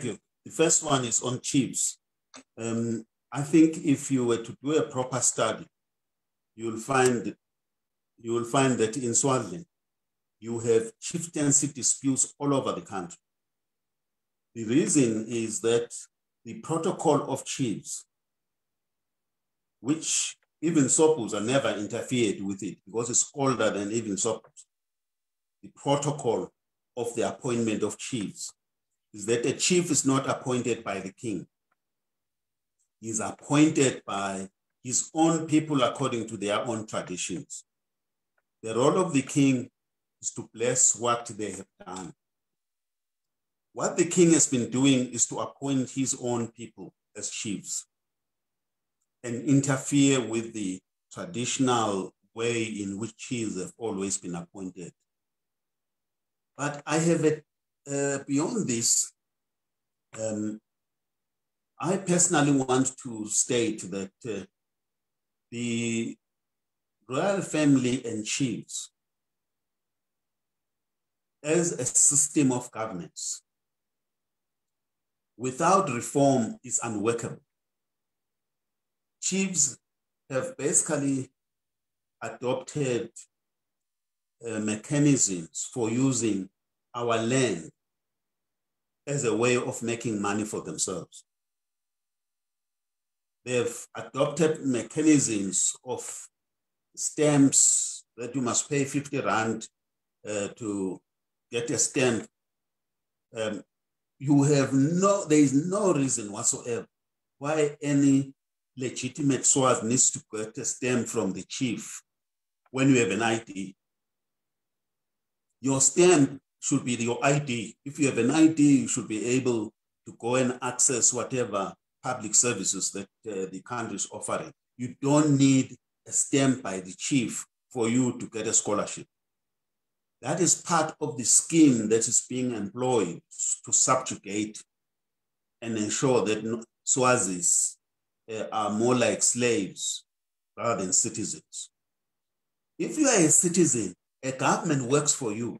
you. The first one is on chiefs. I think if you were to do a proper study, you will find that in Swaziland, you have chieftaincy disputes all over the country. The reason is that the protocol of chiefs, which even Sopus are never interfered with it because it's older than even Sopus. The protocol of the appointment of chiefs is that a chief is not appointed by the king. He's appointed by his own people according to their own traditions. The role of the king is to bless what they have done. What the king has been doing is to appoint his own people as chiefs and interfere with the traditional way in which chiefs have always been appointed. But I have beyond this, I personally want to state that the royal family and chiefs as a system of governance without reform is unworkable. Chiefs have basically adopted mechanisms for using our land as a way of making money for themselves. They've adopted mechanisms of stamps that you must pay 50 Rand to get a stamp. There is no reason whatsoever why any legitimate Swaz needs to get a stamp from the chief when you have an ID. Your stamp should be your ID. If you have an ID, you should be able to go and access whatever public services that the country is offering. You don't need a stamp by the chief for you to get a scholarship. That is part of the scheme that is being employed to subjugate and ensure that Swazis are more like slaves rather than citizens. If you are a citizen, a government works for you.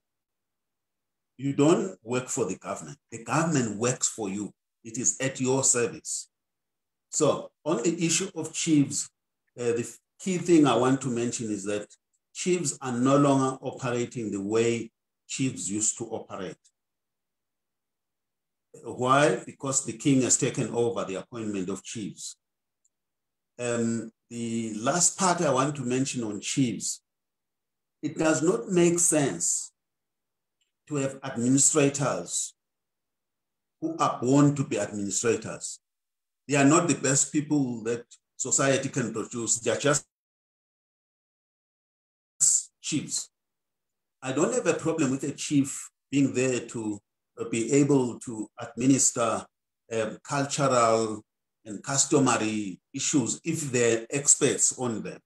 You don't work for the government. The government works for you. It is at your service. So on the issue of chiefs, the key thing I want to mention is that chiefs are no longer operating the way chiefs used to operate. Why? Because the king has taken over the appointment of chiefs. The last part I want to mention on chiefs, it does not make sense to have administrators who are born to be administrators. They are not the best people that society can produce. They are just chiefs. I don't have a problem with a chief being there to be able to administer cultural and customary issues if they're experts on them.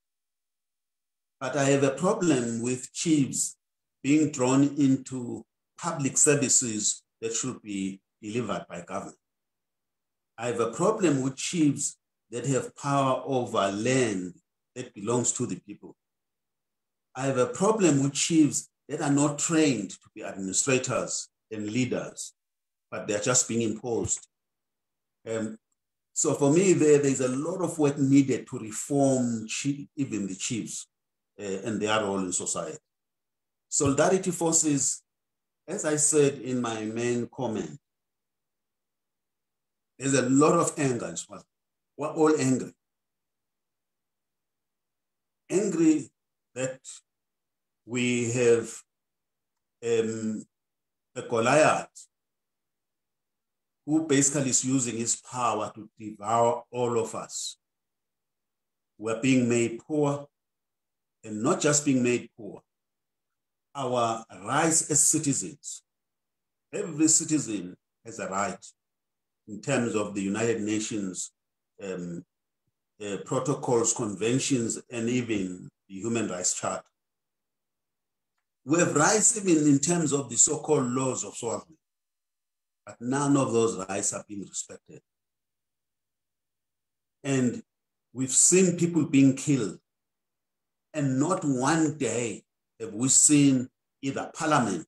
But I have a problem with chiefs being drawn into public services that should be delivered by government. I have a problem with chiefs that have power over land that belongs to the people. I have a problem with chiefs that are not trained to be administrators and leaders, but they're just being imposed. So for me, there's a lot of work needed to reform even the chiefs and their role in society. Solidarity forces, as I said in my main comment, there's a lot of anger in Swaziland. We're all angry. Angry that we have a Goliath who basically is using his power to devour all of us. We're being made poor, and not just being made poor. Our rights as citizens, every citizen has a right in terms of the United Nations protocols, conventions, and even the Human Rights Charter. We have rights even in terms of the so-called laws of Swaziland, but none of those rights are being respected. And we've seen people being killed, and not one day have we seen either Parliament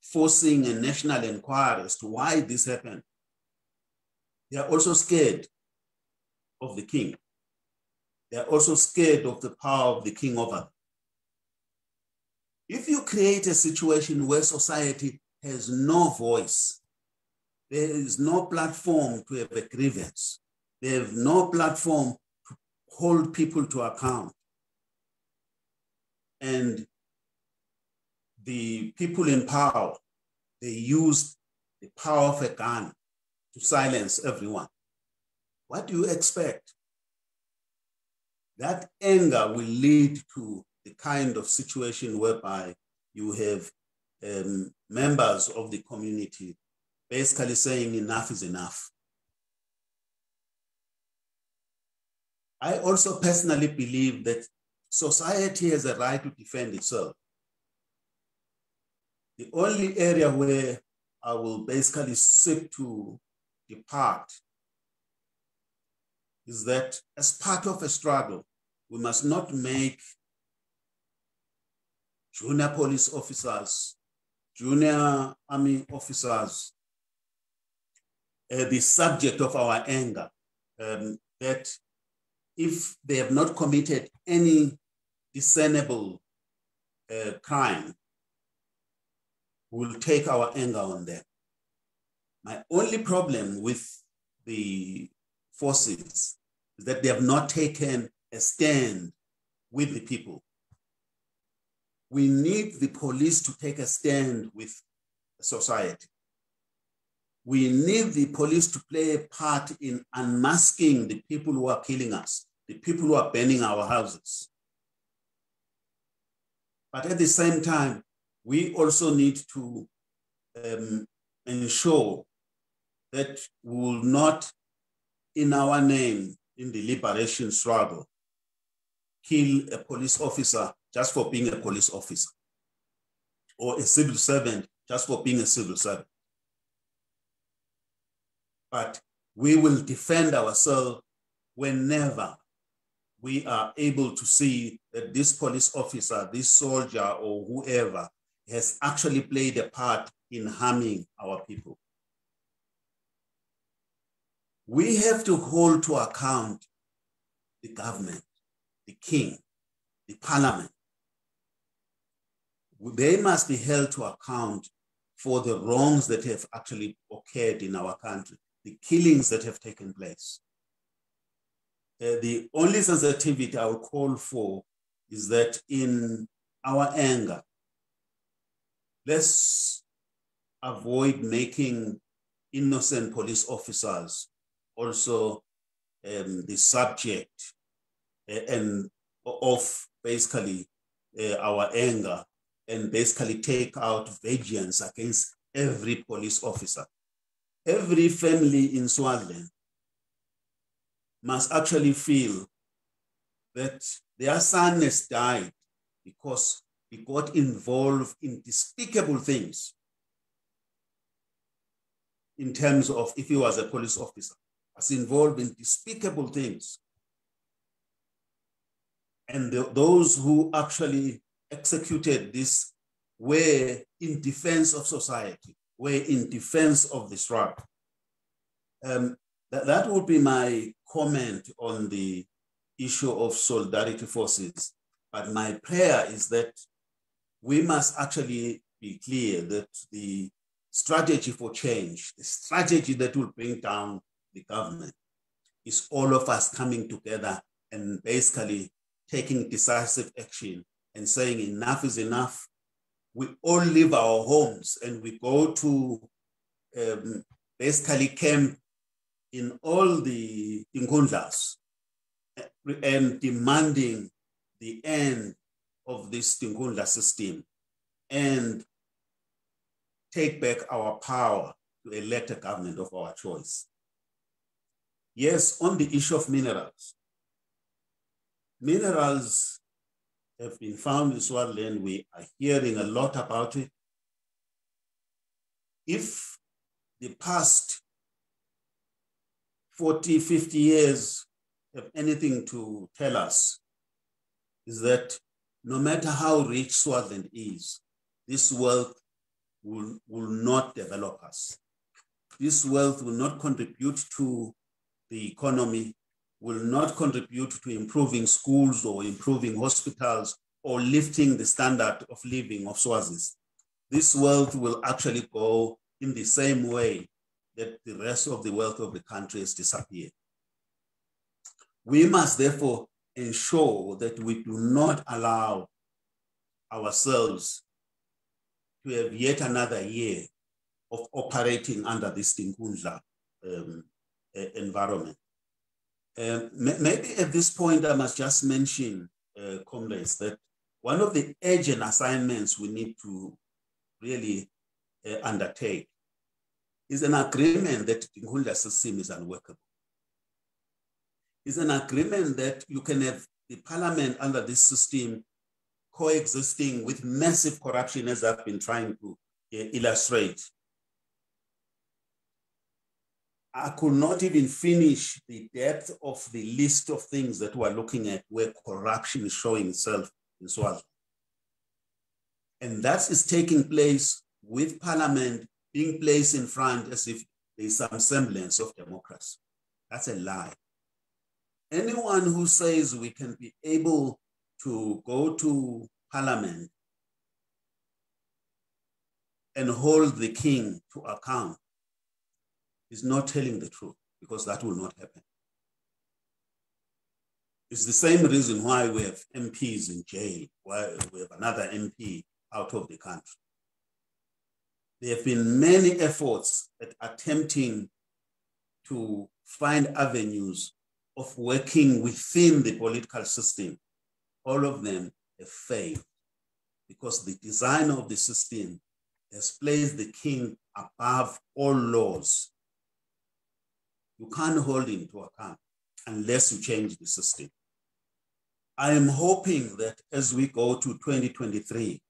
forcing a national inquiry as to why this happened. They are also scared of the king. They are also scared of the power of the king over them. If you create a situation where society has no voice, there is no platform to have a grievance, they have no platform to hold people to account, and the people in power, they use the power of a gun to silence everyone. What do you expect? That anger will lead to the kind of situation whereby you have members of the community basically saying enough is enough. I also personally believe that society has a right to defend itself. The only area where I will basically seek to depart is that as part of a struggle, we must not make junior police officers, junior army officers the subject of our anger, that if they have not committed any discernible crime, we'll take our anger on them. My only problem with the forces is that they have not taken a stand with the people. We need the police to take a stand with society. We need the police to play a part in unmasking the people who are killing us, the people who are burning our houses. But at the same time, we also need to ensure that we will not, in our name, in the liberation struggle, kill a police officer just for being a police officer, or a civil servant just for being a civil servant. But we will defend ourselves whenever we are able to see that this police officer, this soldier, or whoever has actually played a part in harming our people. We have to hold to account the government, the king, the parliament. They must be held to account for the wrongs that have actually occurred in our country, the killings that have taken place. The only sensitivity I would call for is that in our anger, let's avoid making innocent police officers also the subject and of basically our anger, and basically take out vengeance against every police officer. Every family in Swaziland must actually feel that their son has died because he got involved in despicable things in terms of, if he was a police officer, was involved in despicable things. And those who actually executed this were in defense of society, were in defense of the struggle. That would be my comment on the issue of solidarity forces. But my prayer is that we must actually be clear that the strategy for change, the strategy that will bring down the government, is all of us coming together and basically taking decisive action and saying enough is enough. We all leave our homes and we go to basically camp in all the Tinkundlas and demanding the end of this Tinkundla system and take back our power to elect a government of our choice. Yes, on the issue of minerals. Minerals have been found in Swaziland. We are hearing a lot about it. If the past 40, 50 years have anything to tell us, is that no matter how rich Swaziland is, this wealth will not develop us. This wealth will not contribute to the economy, will not contribute to improving schools or improving hospitals or lifting the standard of living of Swazis. This wealth will actually go in the same way that the rest of the wealth of the country has disappeared. We must therefore ensure that we do not allow ourselves to have yet another year of operating under this Tinkundla environment. Maybe at this point, I must just mention, comrades, that one of the urgent assignments we need to really undertake is an agreement that the Tinkundla system is unworkable. It's an agreement that you can have the parliament under this system coexisting with massive corruption, as I've been trying to illustrate. I could not even finish the depth of the list of things that we're looking at where corruption is showing itself in Swaziland. And that is taking place with parliament being placed in front as if there's some semblance of democracy. That's a lie. Anyone who says we can be able to go to parliament and hold the king to account is not telling the truth, because that will not happen. It's the same reason why we have MPs in jail, why we have another MP out of the country. There have been many efforts at attempting to find avenues of working within the political system. All of them have failed because the designer of the system has placed the king above all laws. You can't hold him to account unless you change the system. I am hoping that as we go to 2023,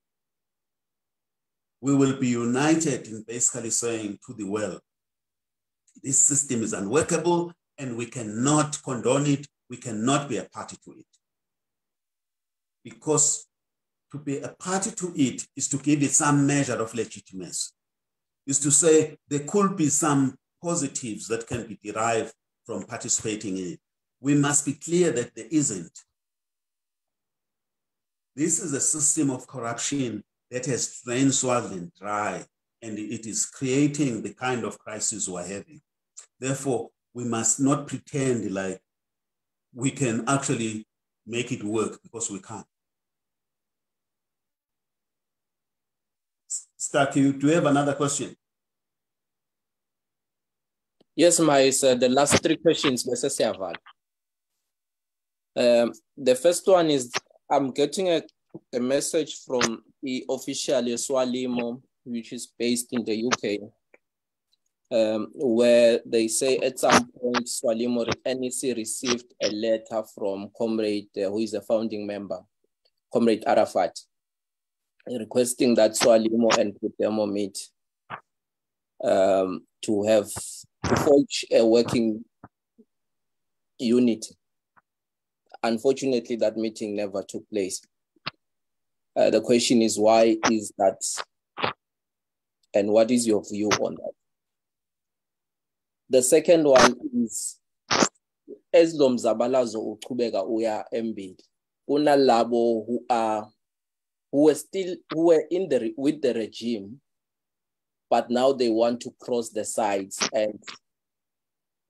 we will be united in basically saying to the world, this system is unworkable and we cannot condone it, we cannot be a party to it. Because to be a party to it is to give it some measure of legitimacy, is to say there could be some positives that can be derived from participating in it. We must be clear that there isn't. This is a system of corruption that has drained Swaziland dry, and it is creating the kind of crisis we're having. Therefore, we must not pretend like we can actually make it work, because we can. Staki, do you have another question? Yes, the last three questions, Mr. Siaval. The first one is, I'm getting a message from the official Swalimo, which is based in the UK, where they say at some point Swalimo NEC received a letter from Comrade, who is a founding member, Comrade Arafat, requesting that Swalimo and Putemo meet to forge a working unity. Unfortunately, that meeting never took place. The question is, why is that? And what is your view on that? The second one is, as lo mzabalazo uqhubeka uya embili, kunalabo who were with the regime, but now they want to cross the sides, and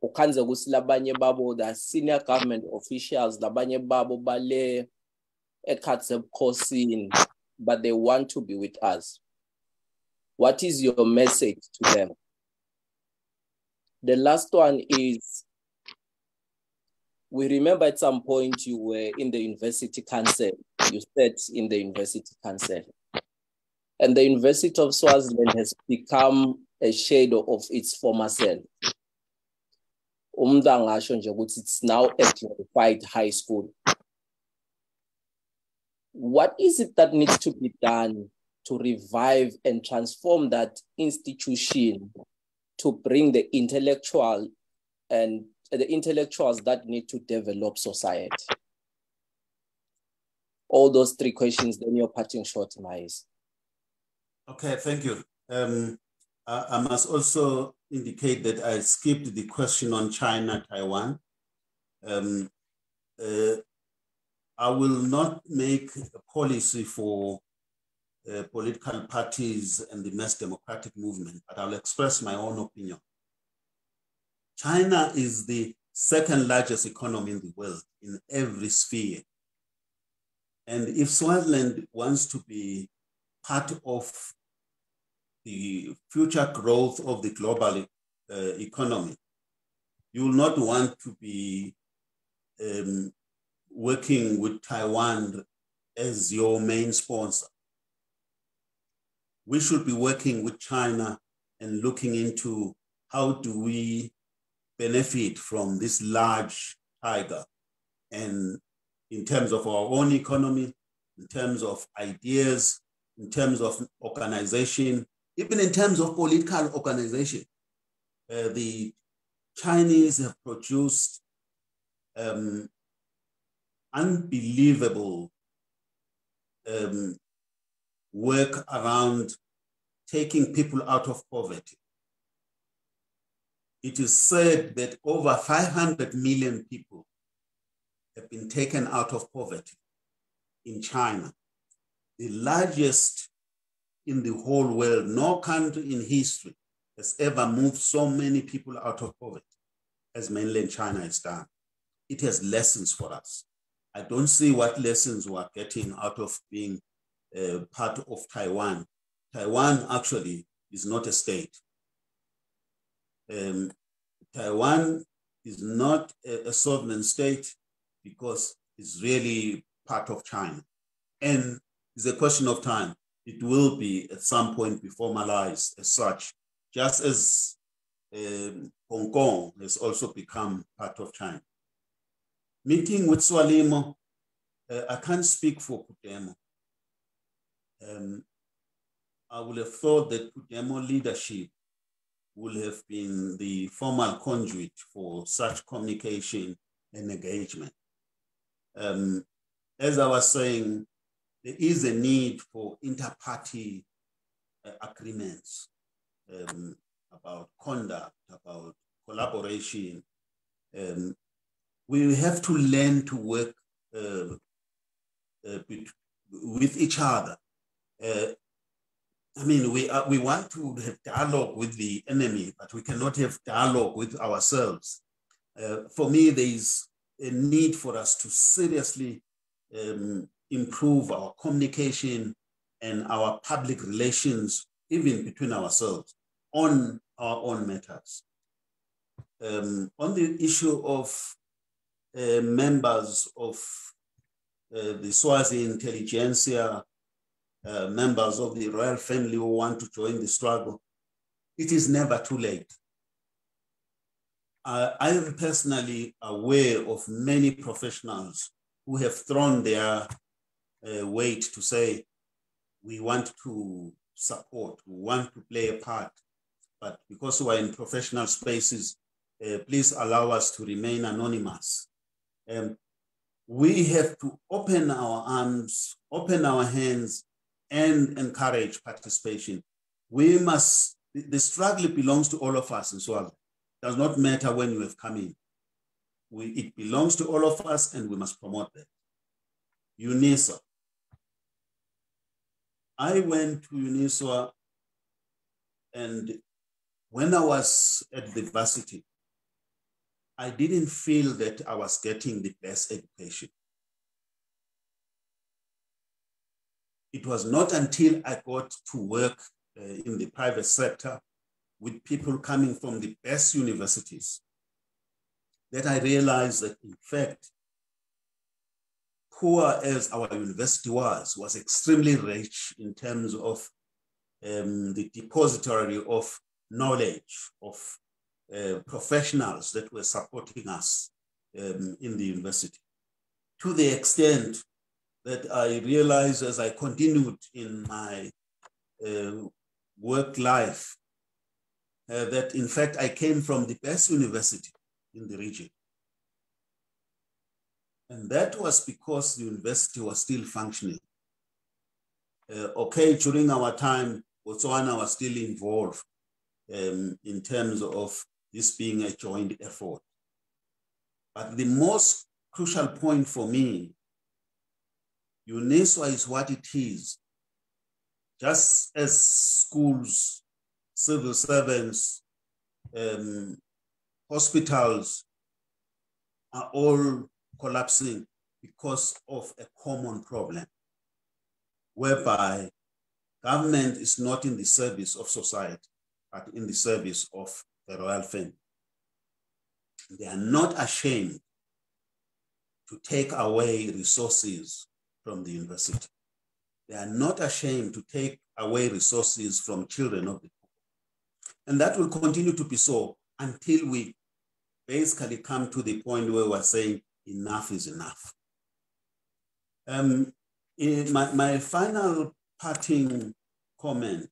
ukhanze ukuthi labanye babo, the senior government officials, labanye babo bale ekhatsebkhosini, but they want to be with us. What is your message to them? The last one is, we remember at some point you were in the university council. You sat in the university council. And the University of Swaziland has become a shadow of its former self. It's now a glorified high school. What is it that needs to be done to revive and transform that institution, to bring the intellectual and the intellectuals that need to develop society? All those three questions, then you're parting short, Mais. Okay, thank you. I must also indicate that I skipped the question on China, Taiwan. I will not make a policy for political parties and the mass democratic movement, but I'll express my own opinion. China is the second largest economy in the world in every sphere. And if Swaziland wants to be part of the future growth of the global economy, you will not want to be working with Taiwan as your main sponsor. We should be working with China and looking into how do we benefit from this large tiger, and in terms of our own economy, in terms of ideas, in terms of organization, even in terms of political organization. The Chinese have produced unbelievable work around taking people out of poverty. It is said that over 500 million people have been taken out of poverty in China, the largest in the whole world. No country in history has ever moved so many people out of poverty as mainland China has done. It has lessons for us. I don't see what lessons we are getting out of being part of Taiwan. Taiwan actually is not a state. Taiwan is not a sovereign state because it's really part of China. And it's a question of time. It will be at some point be formalized as such, just as Hong Kong has also become part of China. Meeting with Swalimo, I can't speak for Putemo. I would have thought that Putemo leadership would have been the formal conduit for such communication and engagement. As I was saying, there is a need for inter-party agreements about conduct, about collaboration. We have to learn to work with each other. I mean, we want to have dialogue with the enemy, but we cannot have dialogue with ourselves. For me, there is a need for us to seriously improve our communication and our public relations, even between ourselves, on our own matters. On the issue of members of the Swazi intelligentsia, members of the royal family who want to join the struggle, it is never too late. I am personally aware of many professionals who have thrown their weight to say, we want to support, we want to play a part, but because we're in professional spaces, please allow us to remain anonymous. We have to open our arms, open our hands, and encourage participation. We must, the struggle belongs to all of us in Swaziland. It does not matter when you have come in. It belongs to all of us, and we must promote that. UNISA. I went to UNISA, and when I was at the varsity, I didn't feel that I was getting the best education. It was not until I got to work in the private sector with people coming from the best universities that I realized that, in fact, poor as our university was extremely rich in terms of the depository of knowledge, of professionals that were supporting us in the university. To the extent that I realized as I continued in my work life that, in fact, I came from the best university in the region. And that was because the university was still functioning. Okay, during our time, Botswana was still involved in terms of this being a joint effort. But the most crucial point for me, UNISA is what it is. Just as schools, civil servants, hospitals are all collapsing because of a common problem, whereby government is not in the service of society, but in the service of the royal family. They are not ashamed to take away resources from the university. They are not ashamed to take away resources from children of the poor. And that will continue to be so until we basically come to the point where we're saying enough is enough. My final parting comment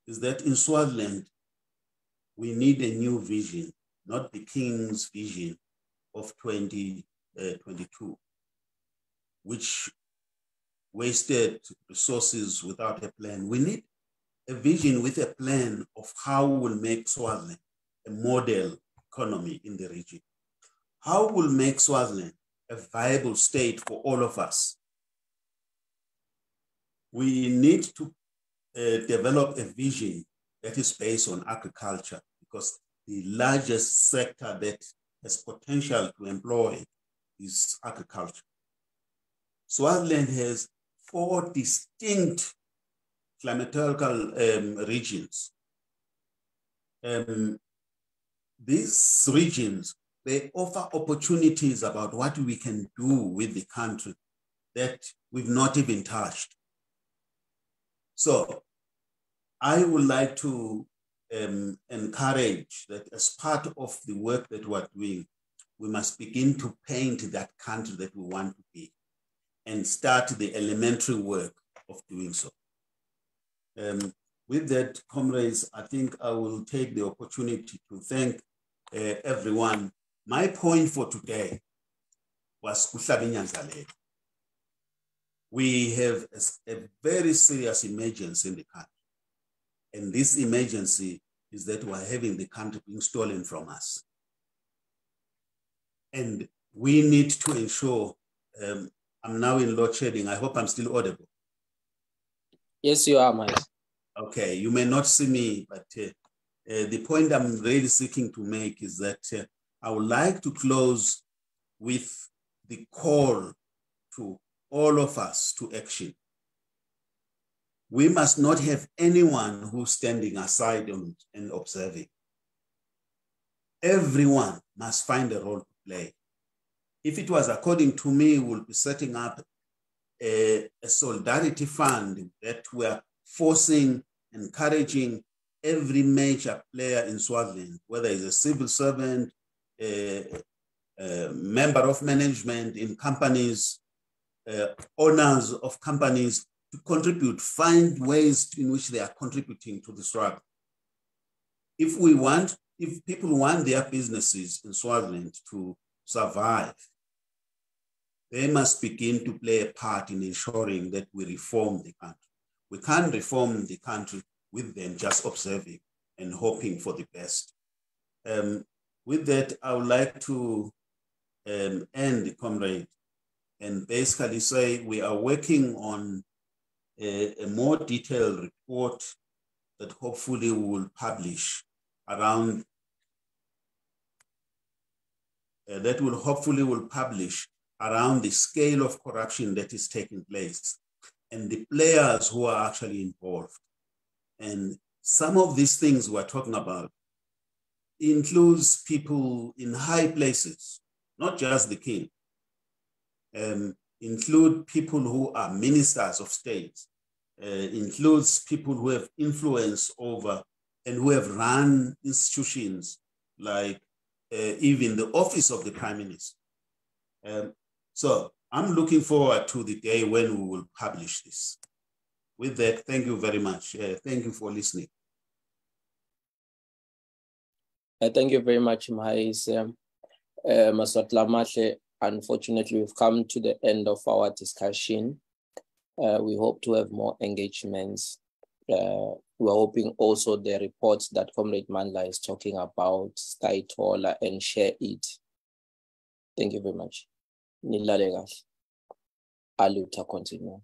is that in Swaziland, we need a new vision, not the King's vision of 2022, which wasted resources without a plan. We need a vision with a plan of how we'll make Swaziland a model economy in the region. How we'll make Swaziland a viable state for all of us. We need to develop a vision that is based on agriculture, because the largest sector that has potential to employ is agriculture. Swaziland has 4 distinct climatological regions. These regions, they offer opportunities about what we can do with the country that we've not even touched. So I would like to encourage that as part of the work that we're doing, we must begin to paint that country that we want to be and start the elementary work of doing so. With that, comrades, I think I will take the opportunity to thank everyone. My point for today was Kuhlabinyanzalelo. We have a very serious emergency in the country. And this emergency is that we're having the country being stolen from us. And we need to ensure, I'm now in load shedding. I hope I'm still audible. Yes, you are, Mike. Okay, you may not see me, but the point I'm really seeking to make is that I would like to close with the call to all of us to action. We must not have anyone who's standing aside and observing. Everyone must find a role to play. If it was according to me, we'll be setting up a solidarity fund that we're forcing, encouraging every major player in Swaziland, whether it's a civil servant, a member of management in companies, owners of companies, to contribute, find ways in which they are contributing to the struggle. If people want their businesses in Swaziland to survive, they must begin to play a part in ensuring that we reform the country. We can't reform the country with them just observing and hoping for the best. With that, I would like to end, comrade, and basically say we are working on a more detailed report that hopefully we will publish around around the scale of corruption that is taking place and the players who are actually involved. And some of these things we're talking about includes people in high places, not just the king, include people who are ministers of state, includes people who have influence over and who have run institutions like even the office of the Prime Minister. So I'm looking forward to the day when we will publish this. With that, thank you very much. Thank you for listening. Thank you very much, Maswatla. Unfortunately, we've come to the end of our discussion. We hope to have more engagements. We're hoping also the reports that Comrade Mandla is talking about, Staitola, and share it. Thank you very much. Nilalega. Aluta continue.